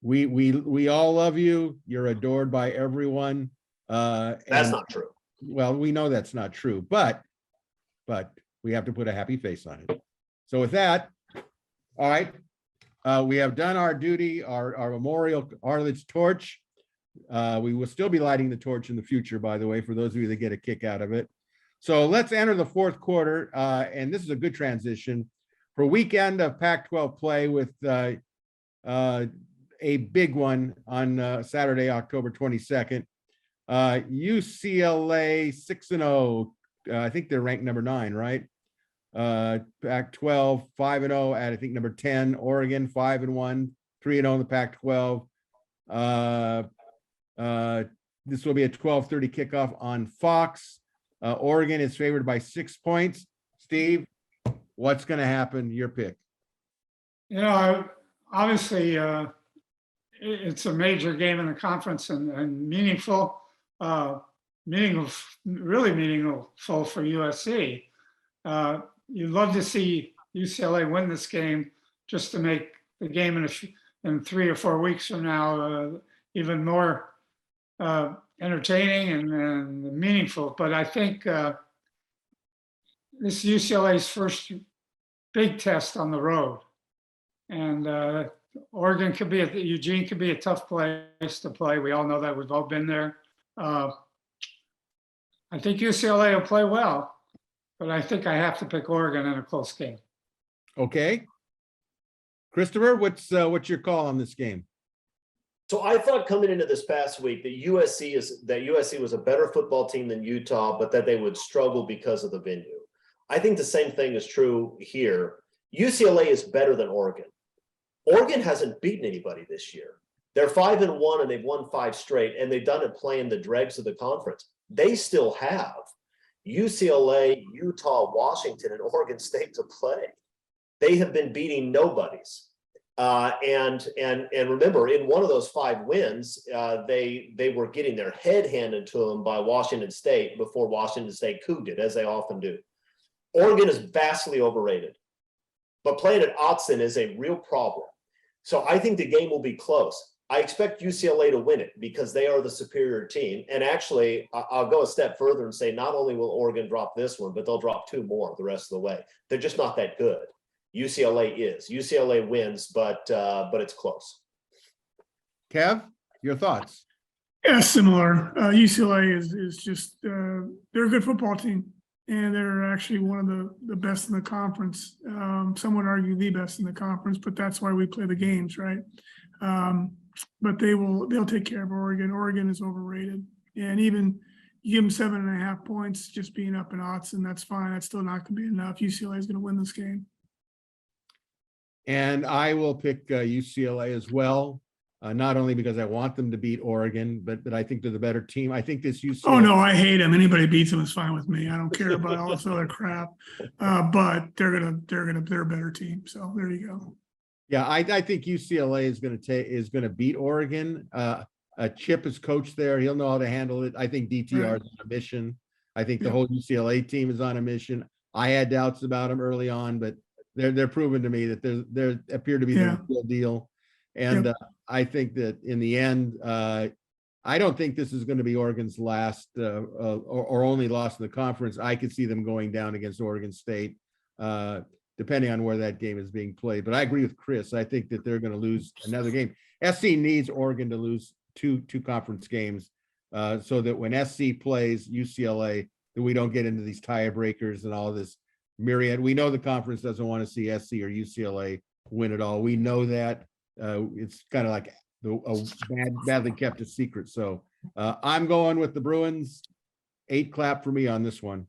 Speaker 1: We all love you. You're adored by everyone.
Speaker 2: That's not true.
Speaker 1: Well, we know that's not true, but we have to put a happy face on it. So with that, all right, we have done our duty, our memorial Arledge torch. We will still be lighting the torch in the future, by the way, for those of you that get a kick out of it. So let's enter the fourth quarter, and this is a good transition for a weekend of Pac-12 play with a big one on Saturday, October 22nd. UCLA 6-0. I think they're ranked number 9, right? Pac-12 5-0 at I think number 10. Oregon 5-1, 3-0 in the Pac-12. This will be a 12:30 kickoff on Fox. Oregon is favored by 6 points. Steve, what's going to happen? Your pick.
Speaker 3: You know, obviously, it's a major game in the conference and meaningful, really meaningful for USC. You'd love to see UCLA win this game just to make the game in 3 or 4 weeks from now even more entertaining and meaningful. But I think this is UCLA's first big test on the road. And Oregon Eugene could be a tough place to play. We all know that. We've all been there. I think UCLA will play well, but I think I have to pick Oregon in a close game.
Speaker 1: Okay. Christopher, what's your call on this game?
Speaker 2: So I thought coming into this past week that USC was a better football team than Utah, but that they would struggle because of the venue. I think the same thing is true here. UCLA is better than Oregon. Oregon hasn't beaten anybody this year. They're 5-1 and they've won 5 straight, and they've done it playing the dregs of the conference. They still have UCLA, Utah, Washington, and Oregon State to play. They have been beating nobodies. And remember, in one of those 5 wins, they were getting their head handed to them by Washington State before Washington State coughed it, as they often do. Oregon is vastly overrated, but playing at Autzen is a real problem. So I think the game will be close. I expect UCLA to win it because they are the superior team. And actually, I'll go a step further and say not only will Oregon drop this one, but they'll drop 2 more the rest of the way. They're just not that good. UCLA is. UCLA wins, but it's close.
Speaker 1: Kev, your thoughts?
Speaker 4: Yeah, similar. UCLA is just they're a good football team, and they're actually one of the best in the conference. Some would argue the best in the conference, but that's why we play the games, right? But they'll take care of Oregon. Oregon is overrated, and even you give them 7.5 points just being up in Autzen, that's fine. That's still not going to be enough. UCLA is going to win this game.
Speaker 1: And I will pick UCLA as well. not only because I want them to beat Oregon, but I think they're the better team. I think this UCLA.
Speaker 4: Oh, no, I hate them. Anybody beats them is fine with me. I don't care about all this other crap. But they're a better team. So there you go.
Speaker 1: Yeah, I think UCLA is gonna beat Oregon. Chip is coach there. He'll know how to handle it. I think DTR is on a mission. I think the whole UCLA team is on a mission. I had doubts about them early on, but they're proven to me that they appear to be the real deal. And I think that in the end, I don't think this is going to be Oregon's last or only loss in the conference. I could see them going down against Oregon State, depending on where that game is being played. But I agree with Chris. I think that they're going to lose another game. SC needs Oregon to lose two conference games so that when SC plays UCLA, that we don't get into these tiebreakers and all this myriad. We know the conference doesn't want to see SC or UCLA win it all. We know that. It's kind of like a badly kept a secret. So I'm going with the Bruins. 8 clap for me on this one.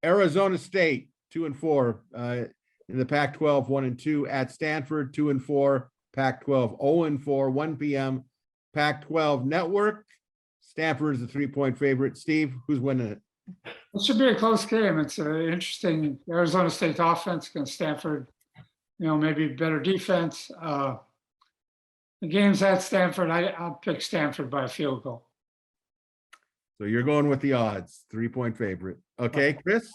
Speaker 1: Arizona State 2-4 in the Pac-12 1-2 at Stanford 2-4 Pac-12 0-4 1 p.m. Pac-12 Network. Stanford is a 3-point favorite. Steve, who's winning it?
Speaker 3: It should be a close game. It's interesting. Arizona State's offense against Stanford, maybe better defense. The game's at Stanford. I'll pick Stanford by a field goal.
Speaker 1: So you're going with the odds, 3-point favorite. Okay, Chris?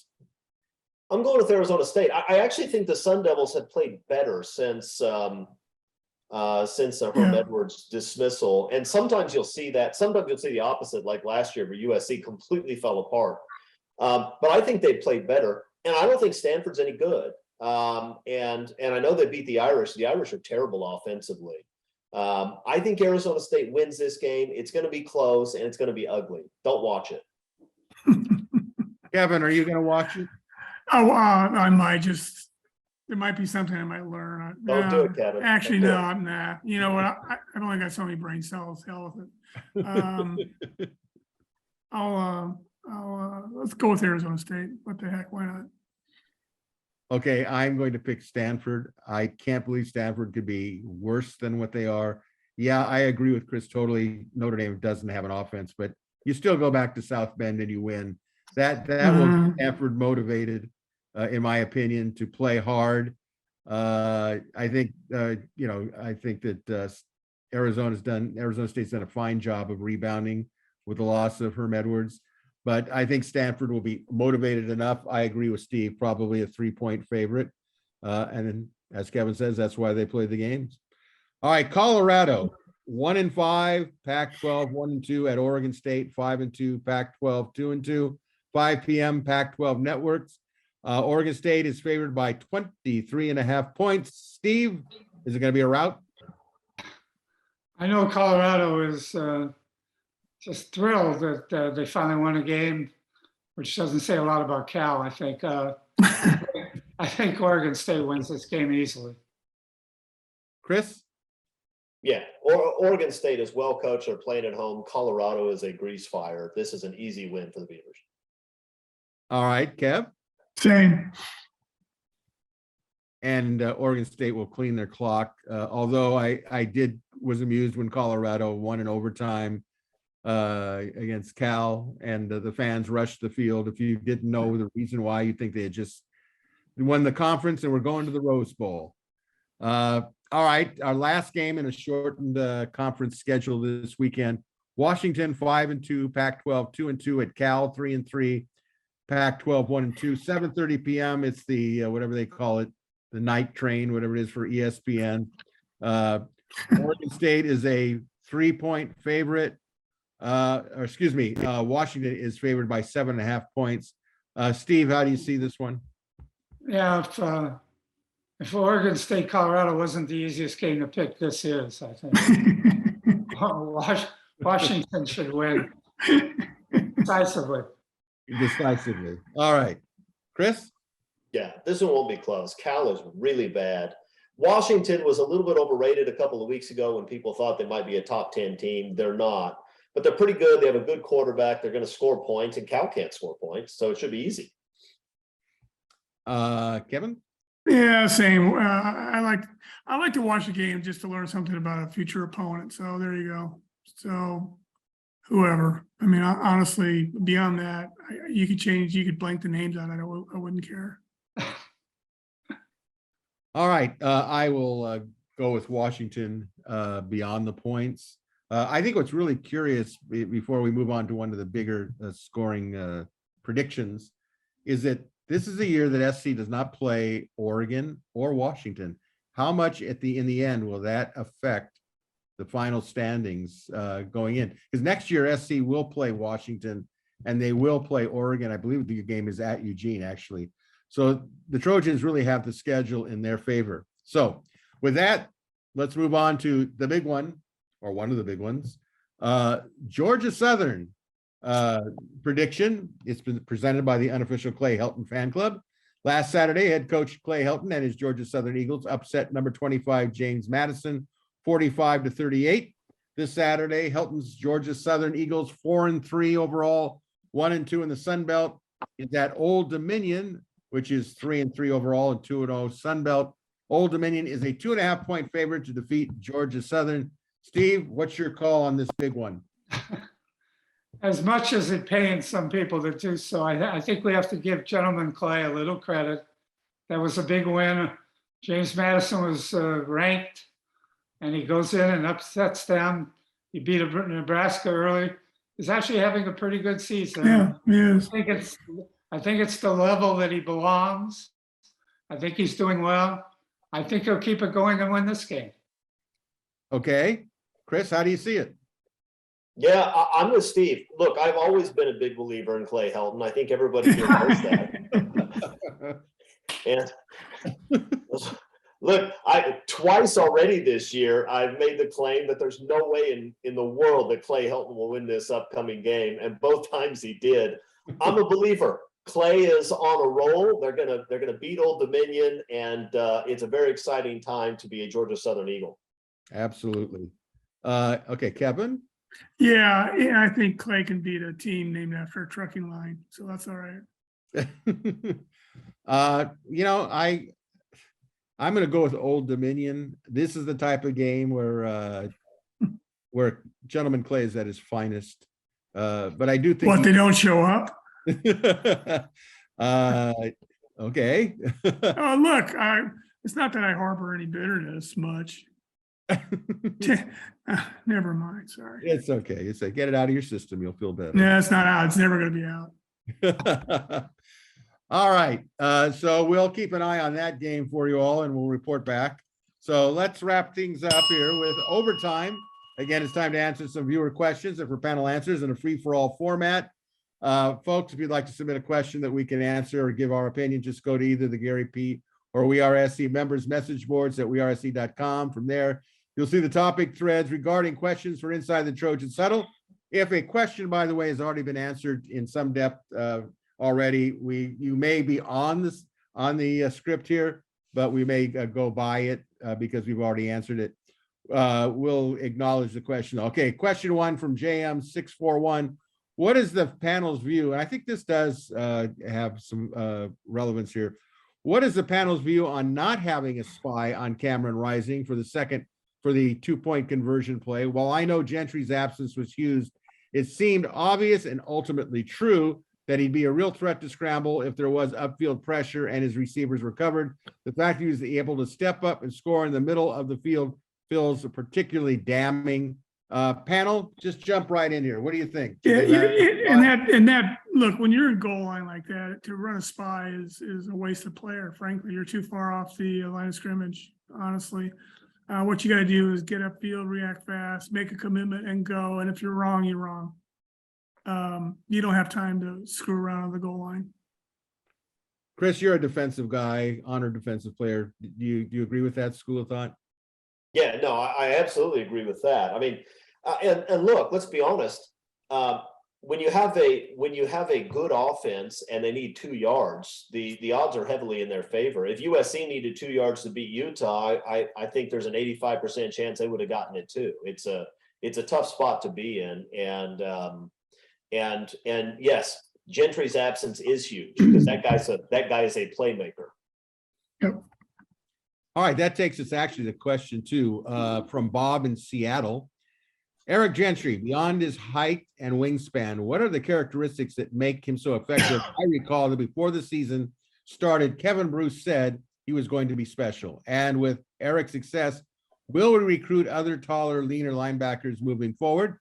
Speaker 2: I'm going with Arizona State. I actually think the Sun Devils have played better since Herm Edwards' dismissal. And sometimes you'll see that. Sometimes you'll see the opposite, like last year where USC completely fell apart. But I think they've played better. And I don't think Stanford's any good. And I know they beat the Irish. The Irish are terrible offensively. I think Arizona State wins this game. It's going to be close and it's going to be ugly. Don't watch it.
Speaker 1: Kevin, are you going to watch it?
Speaker 4: Oh, I might just. There might be something I might learn.
Speaker 2: Don't do it, Kevin.
Speaker 4: Actually, no, I'm not. You know what? I've only got so many brain cells. Hell with it. Let's go with Arizona State. What the heck? Why not?
Speaker 1: Okay, I'm going to pick Stanford. I can't believe Stanford could be worse than what they are. Yeah, I agree with Chris totally. Notre Dame doesn't have an offense, but you still go back to South Bend and you win. That will get Stanford motivated, in my opinion, to play hard. I think that Arizona State's done a fine job of rebounding with the loss of Herm Edwards. But I think Stanford will be motivated enough. I agree with Steve, probably a 3-point favorite. And then, as Kevin says, that's why they play the games. All right, Colorado, 1-5, Pac-12 1-2 at Oregon State, 5-2, Pac-12 2-2, 5 p.m. Pac-12 networks. Oregon State is favored by 23.5 points. Steve, is it going to be a rout?
Speaker 3: I know Colorado is just thrilled that they finally won a game, which doesn't say a lot about Cal. I think I think Oregon State wins this game easily.
Speaker 1: Chris?
Speaker 2: Yeah, Oregon State is well coached. They're playing at home. Colorado is a grease fire. This is an easy win for the Beavers.
Speaker 1: All right, Kev?
Speaker 4: Same.
Speaker 1: And Oregon State will clean their clock. Although I was amused when Colorado won in overtime against Cal, and the fans rushed the field. If you didn't know the reason why, you think they had just won the conference and were going to the Rose Bowl. All right, our last game in a shortened conference schedule this weekend. Washington 5-2, Pac-12 2-2 at Cal 3-3, Pac-12 1-2, 7:30 p.m. It's the whatever they call it, the night train, whatever it is for ESPN. Oregon State is a 3-point favorite. Washington is favored by 7.5 points. Steve, how do you see this one?
Speaker 3: Yeah, if Oregon State Colorado wasn't the easiest game to pick, this is, I think. Washington should win decisively.
Speaker 1: Decisively. All right. Chris?
Speaker 2: Yeah, this one won't be close. Cal is really bad. Washington was a little bit overrated a couple of weeks ago when people thought they might be a top 10 team. They're not, but they're pretty good. They have a good quarterback. They're going to score points, and Cal can't score points, so it should be easy.
Speaker 1: Kevin?
Speaker 4: Yeah, same. I like to watch the game just to learn something about a future opponent. So there you go. So whoever. I mean, honestly, beyond that, you could blank the names out. I wouldn't care.
Speaker 1: All right, I will go with Washington beyond the points. I think what's really curious before we move on to one of the bigger scoring predictions is that this is a year that SC does not play Oregon or Washington. How much in the end will that affect the final standings going in? Because next year SC will play Washington and they will play Oregon. I believe the game is at Eugene, actually. So the Trojans really have the schedule in their favor. So with that, let's move on to the big one, or one of the big ones. Georgia Southern prediction. It's been presented by the unofficial Clay Helton fan club. Last Saturday, head coach Clay Helton and his Georgia Southern Eagles upset number 25 James Madison 45-38. This Saturday, Helton's Georgia Southern Eagles 4-3 overall, 1-2 in the Sun Belt, is at Old Dominion, which is 3-3 overall and 2-0 Sun Belt. Old Dominion is a 2.5-point favorite to defeat Georgia Southern. Steve, what's your call on this big one?
Speaker 3: As much as it pains some people to do so, I think we have to give Gentleman Clay a little credit. That was a big win. James Madison was ranked, and he goes in and upsets them. He beat Nebraska early. He's actually having a pretty good season.
Speaker 4: Yeah, yes.
Speaker 3: I think it's the level that he belongs. I think he's doing well. I think he'll keep it going and win this game.
Speaker 1: Okay. Chris, how do you see it?
Speaker 2: Yeah, I'm with Steve. Look, I've always been a big believer in Clay Helton. I think everybody here knows that. And look, twice already this year, I've made the claim that there's no way in the world that Clay Helton will win this upcoming game, and both times he did. I'm a believer. Clay is on a roll. They're gonna beat Old Dominion, and it's a very exciting time to be a Georgia Southern Eagle.
Speaker 1: Absolutely. Okay, Kevin.
Speaker 4: Yeah, I think Clay can beat a team named after a trucking line, so that's all right.
Speaker 1: I'm going to go with Old Dominion. This is the type of game where Gentleman Clay is at his finest. But I do think
Speaker 4: they don't show up.
Speaker 1: Okay.
Speaker 4: Oh, look, it's not that I harbor any bitterness much. Never mind. Sorry.
Speaker 1: It's okay. It's like, get it out of your system. You'll feel better.
Speaker 4: Yeah, it's not out. It's never going to be out.
Speaker 1: All right. So we'll keep an eye on that game for you all, and we'll report back. So let's wrap things up here with overtime. Again, it's time to answer some viewer questions and for panel answers in a free-for-all format. Folks, if you'd like to submit a question that we can answer or give our opinion, just go to either the Gary P. or We Are SC members message boards at wearesc.com. From there, you'll see the topic threads regarding questions for Inside the Trojans Huddle. If a question, by the way, has already been answered in some depth already, you may be on the script here, but we may go by it because we've already answered it. We'll acknowledge the question. Okay, question one from JM641. What is the panel's view? And I think this does have some relevance here. What is the panel's view on not having a spy on Cameron Rising for the 2-point conversion play? While I know Gentry's absence was used, it seemed obvious and ultimately true that he'd be a real threat to scramble if there was upfield pressure and his receivers were covered. The fact he was able to step up and score in the middle of the field feels particularly damning. Panel, just jump right in here. What do you think?
Speaker 4: Yeah, and that look, when you're in goal line like that, to run a spy is a waste of player. Frankly, you're too far off the line of scrimmage. Honestly, what you got to do is get upfield, react fast, make a commitment, and go. And if you're wrong, you're wrong. You don't have time to screw around on the goal line.
Speaker 1: Chris, you're a defensive guy, honored defensive player. Do you agree with that school of thought?
Speaker 2: Yeah, no, I absolutely agree with that. I mean, and look, let's be honest. When you have a good offense and they need 2 yards, the odds are heavily in their favor. If USC needed 2 yards to beat Utah, I think there's an 85% chance they would have gotten it too. It's a tough spot to be in, and yes, Gentry's absence is huge because that guy is a playmaker.
Speaker 4: Yep.
Speaker 1: All right, that takes us actually to question 2 from Bob in Seattle. Eric Gentry, beyond his height and wingspan, what are the characteristics that make him so effective? I recall that before the season started, Kevin Bruce said he was going to be special. And with Eric's success, will we recruit other taller, leaner linebackers moving forward?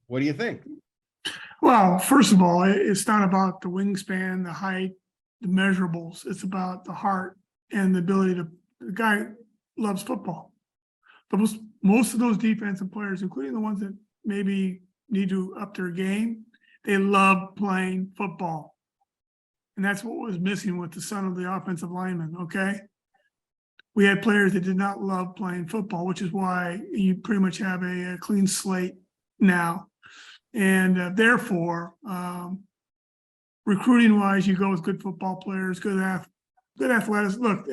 Speaker 1: What do you think?
Speaker 4: Well, first of all, it's not about the wingspan, the height, the measurables. It's about the heart and the ability to, the guy loves football. But most of those defensive players, including the ones that maybe need to up their game, they love playing football. And that's what was missing with the son of the offensive lineman, okay? We had players that did not love playing football, which is why you pretty much have a clean slate now. And therefore, recruiting-wise, you go with good football players, good athletics. Look,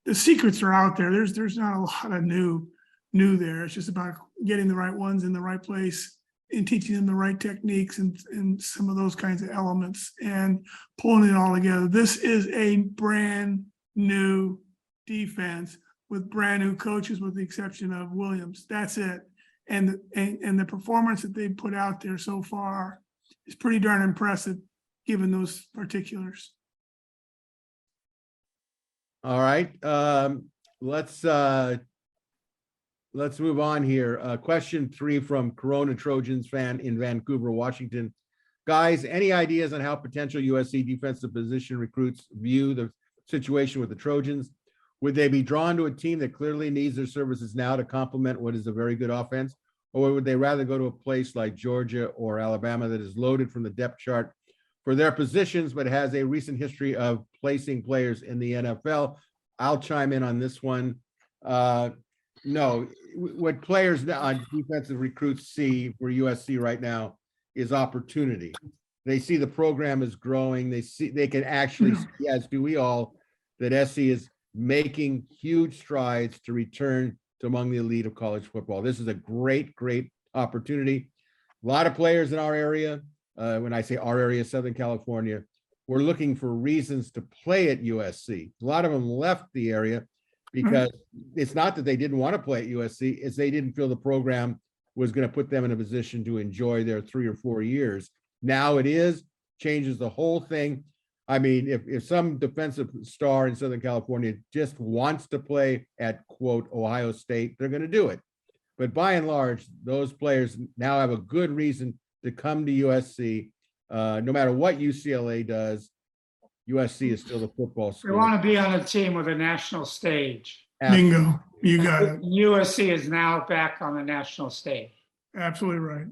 Speaker 4: the secrets are out there. There's not a lot of new there. It's just about getting the right ones in the right place and teaching them the right techniques and some of those kinds of elements and pulling it all together. This is a brand new defense with brand new coaches, with the exception of Williams. That's it. And the performance that they put out there so far is pretty darn impressive, given those particulars.
Speaker 1: All right, let's move on here. Question 3 from Corona Trojans fan in Vancouver, Washington. Guys, any ideas on how potential USC defensive position recruits view the situation with the Trojans? Would they be drawn to a team that clearly needs their services now to complement what is a very good offense? Or would they rather go to a place like Georgia or Alabama that is loaded from the depth chart for their positions, but has a recent history of placing players in the NFL? I'll chime in on this one. No, what players on defensive recruits see for USC right now is opportunity. They see the program is growing. They can actually see, as do we all, that SC is making huge strides to return to among the elite of college football. This is a great, great opportunity. A lot of players in our area, when I say our area, Southern California, we're looking for reasons to play at USC. A lot of them left the area because it's not that they didn't want to play at USC, it's they didn't feel the program was going to put them in a position to enjoy their 3 or 4 years. Now it is, changes the whole thing. I mean, if some defensive star in Southern California just wants to play at, quote, Ohio State, they're going to do it. But by and large, those players now have a good reason to come to USC. No matter what UCLA does, USC is still the football school.
Speaker 3: We want to be on a team with a national stage.
Speaker 4: Bingo, you got it.
Speaker 3: USC is now back on the national stage.
Speaker 4: Absolutely right.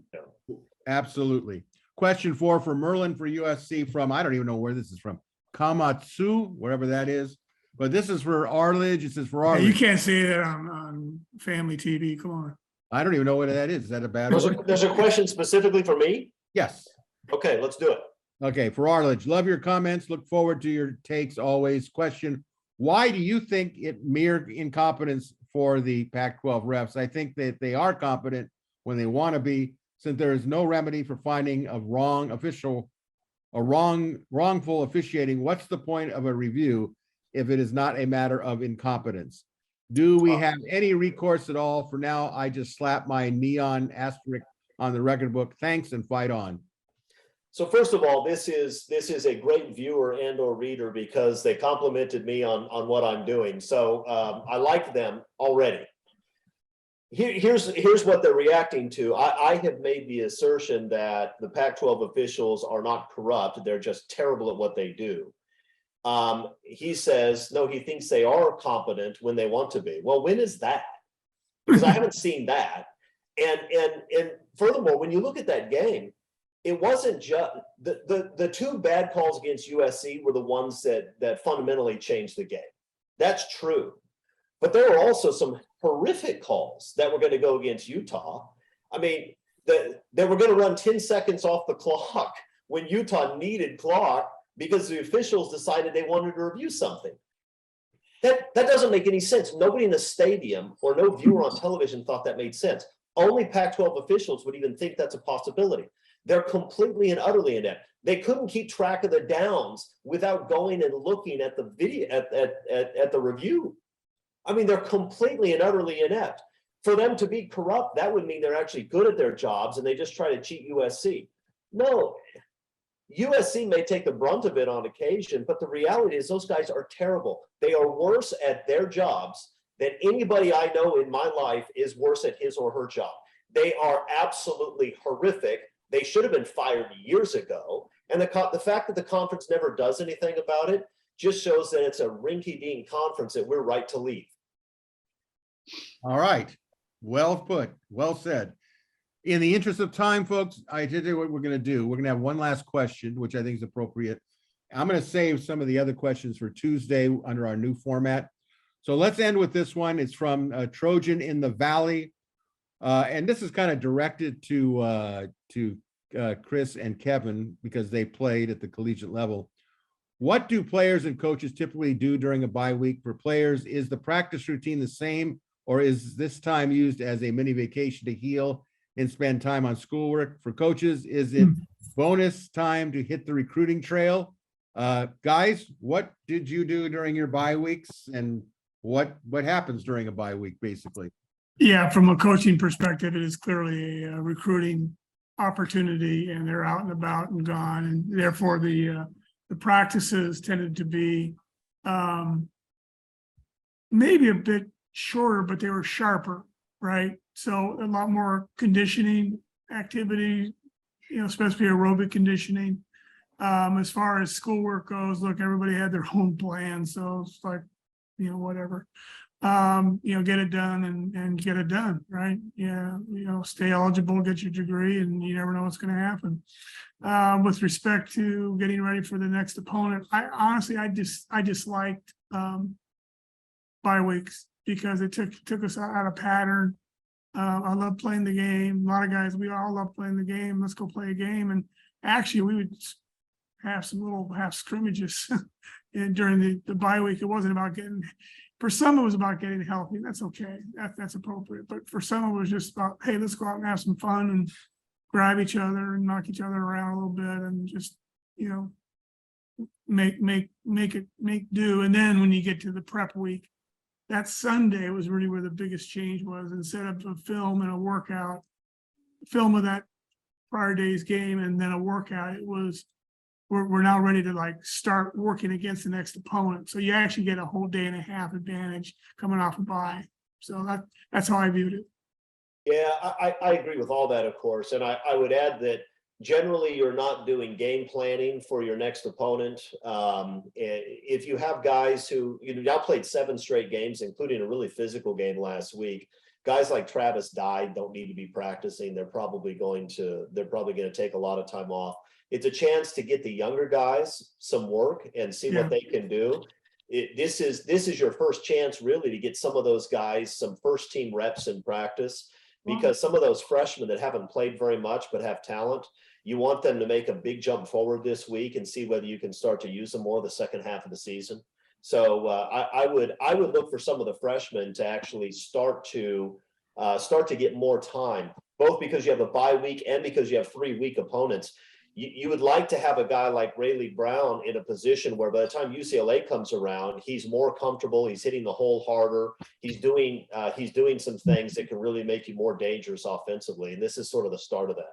Speaker 1: Absolutely. Question 4 for Merlin for USC from, I don't even know where this is from, Kamatsu, wherever that is. But this is for Arledge. It says for Arledge.
Speaker 4: Hey, you can't say that on family TV. Come on.
Speaker 1: I don't even know what that is. Is that a bad word?
Speaker 2: There's a question specifically for me?
Speaker 1: Yes.
Speaker 2: Okay, let's do it.
Speaker 1: Okay, for Arledge, love your comments. Look forward to your takes always. Question, why do you think it mere incompetence for the Pac-12 refs? I think that they are competent when they want to be, since there is no remedy for finding a wrongful officiating. What's the point of a review if it is not a matter of incompetence? Do we have any recourse at all? For now, I just slap my neon asterisk on the record book. Thanks and fight on.
Speaker 2: So first of all, this is a great viewer and or reader because they complimented me on what I'm doing. So I like them already. Here's what they're reacting to. I have made the assertion that the Pac-12 officials are not corrupt. They're just terrible at what they do. He says, no, he thinks they are competent when they want to be. Well, when is that? Because I haven't seen that. And furthermore, when you look at that game, it wasn't just the 2 bad calls against USC were the ones that fundamentally changed the game. That's true. But there were also some horrific calls that were going to go against Utah. I mean, they were going to run 10 seconds off the clock when Utah needed clock because the officials decided they wanted to review something. That doesn't make any sense. Nobody in the stadium or no viewer on television thought that made sense. Only Pac-12 officials would even think that's a possibility. They're completely and utterly inept. They couldn't keep track of the downs without going and looking at the video at the review. I mean, they're completely and utterly inept. For them to be corrupt, that would mean they're actually good at their jobs and they just try to cheat USC. No, USC may take the brunt of it on occasion, but the reality is those guys are terrible. They are worse at their jobs than anybody I know in my life is worse at his or her job. They are absolutely horrific. They should have been fired years ago. And the fact that the conference never does anything about it just shows that it's a rinky-dink conference that we're right to leave.
Speaker 1: All right. Well put. Well said. In the interest of time, folks, I did what we're going to do. We're going to have one last question, which I think is appropriate. I'm going to save some of the other questions for Tuesday under our new format. So let's end with this one. It's from Trojan in the Valley. And this is kind of directed to Chris and Kevin because they played at the collegiate level. What do players and coaches typically do during a bye week? For players, is the practice routine the same, or is this time used as a mini vacation to heal and spend time on schoolwork? For coaches, is it bonus time to hit the recruiting trail? Guys, what did you do during your bye weeks, and what happens during a bye week, basically?
Speaker 4: Yeah, from a coaching perspective, it is clearly a recruiting opportunity, and they're out and about and gone, and therefore the practices tended to be maybe a bit shorter, but they were sharper, right? So a lot more conditioning activity, especially aerobic conditioning. As far as schoolwork goes, look, everybody had their own plan, so it's like, whatever. Get it done and get it done, right? Yeah, stay eligible, get your degree, and you never know what's going to happen. With respect to getting ready for the next opponent, I disliked bye weeks because it took us out of pattern. I love playing the game. A lot of guys, we all love playing the game. Let's go play a game. And actually, we would have some little half scrimmages and during the bye week. It wasn't about for some, it was about getting healthy. That's okay. That's appropriate. But for some, it was just about, hey, let's go out and have some fun and grab each other and knock each other around a little bit and just, make do. And then when you get to the prep week, that Sunday was really where the biggest change was. Instead of a film and a workout, film of that prior day's game and then a workout, it was, we're now ready to start working against the next opponent. So you actually get a whole day and a half advantage coming off a bye. So that's how I viewed it.
Speaker 2: Yeah, I agree with all that, of course. And I would add that generally you're not doing game planning for your next opponent. If you have guys who, now played 7 straight games, including a really physical game last week, guys like Travis Dye don't need to be practicing. They're probably going to take a lot of time off. It's a chance to get the younger guys some work and see what they can do. This is your first chance really to get some of those guys some first team reps in practice, because some of those freshmen that haven't played very much but have talent, you want them to make a big jump forward this week and see whether you can start to use them more the second half of the season. So I would look for some of the freshmen to actually start to get more time, both because you have a bye week and because you have 3-week opponents. You would like to have a guy like Rayleigh Brown in a position where by the time UCLA comes around, he's more comfortable. He's hitting the hole harder. He's doing some things that can really make you more dangerous offensively. And this is sort of the start of that.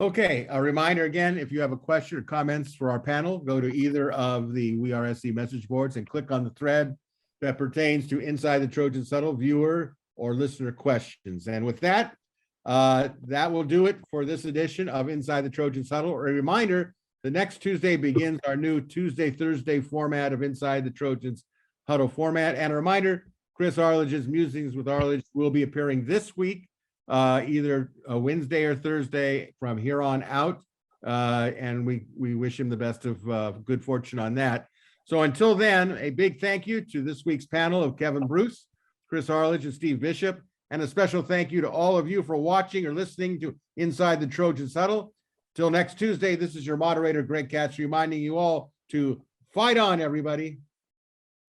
Speaker 1: Okay, a reminder again, if you have a question or comments for our panel, go to either of the We Are SC message boards and click on the thread that pertains to Inside the Trojans Huddle viewer or listener questions. And with that, that will do it for this edition of Inside the Trojans Huddle. A reminder, the next Tuesday begins our new Tuesday-Thursday format of Inside the Trojans Huddle format. And a reminder, Chris Arledge's Musings with Arledge will be appearing this week, either Wednesday or Thursday from here on out. And we wish him the best of good fortune on that. So until then, a big thank you to this week's panel of Kevin Bruce, Chris Arledge, and Steve Bisheff. And a special thank you to all of you for watching or listening to Inside the Trojans Huddle. Till next Tuesday, this is your moderator, Greg Katz, reminding you all to fight on, everybody.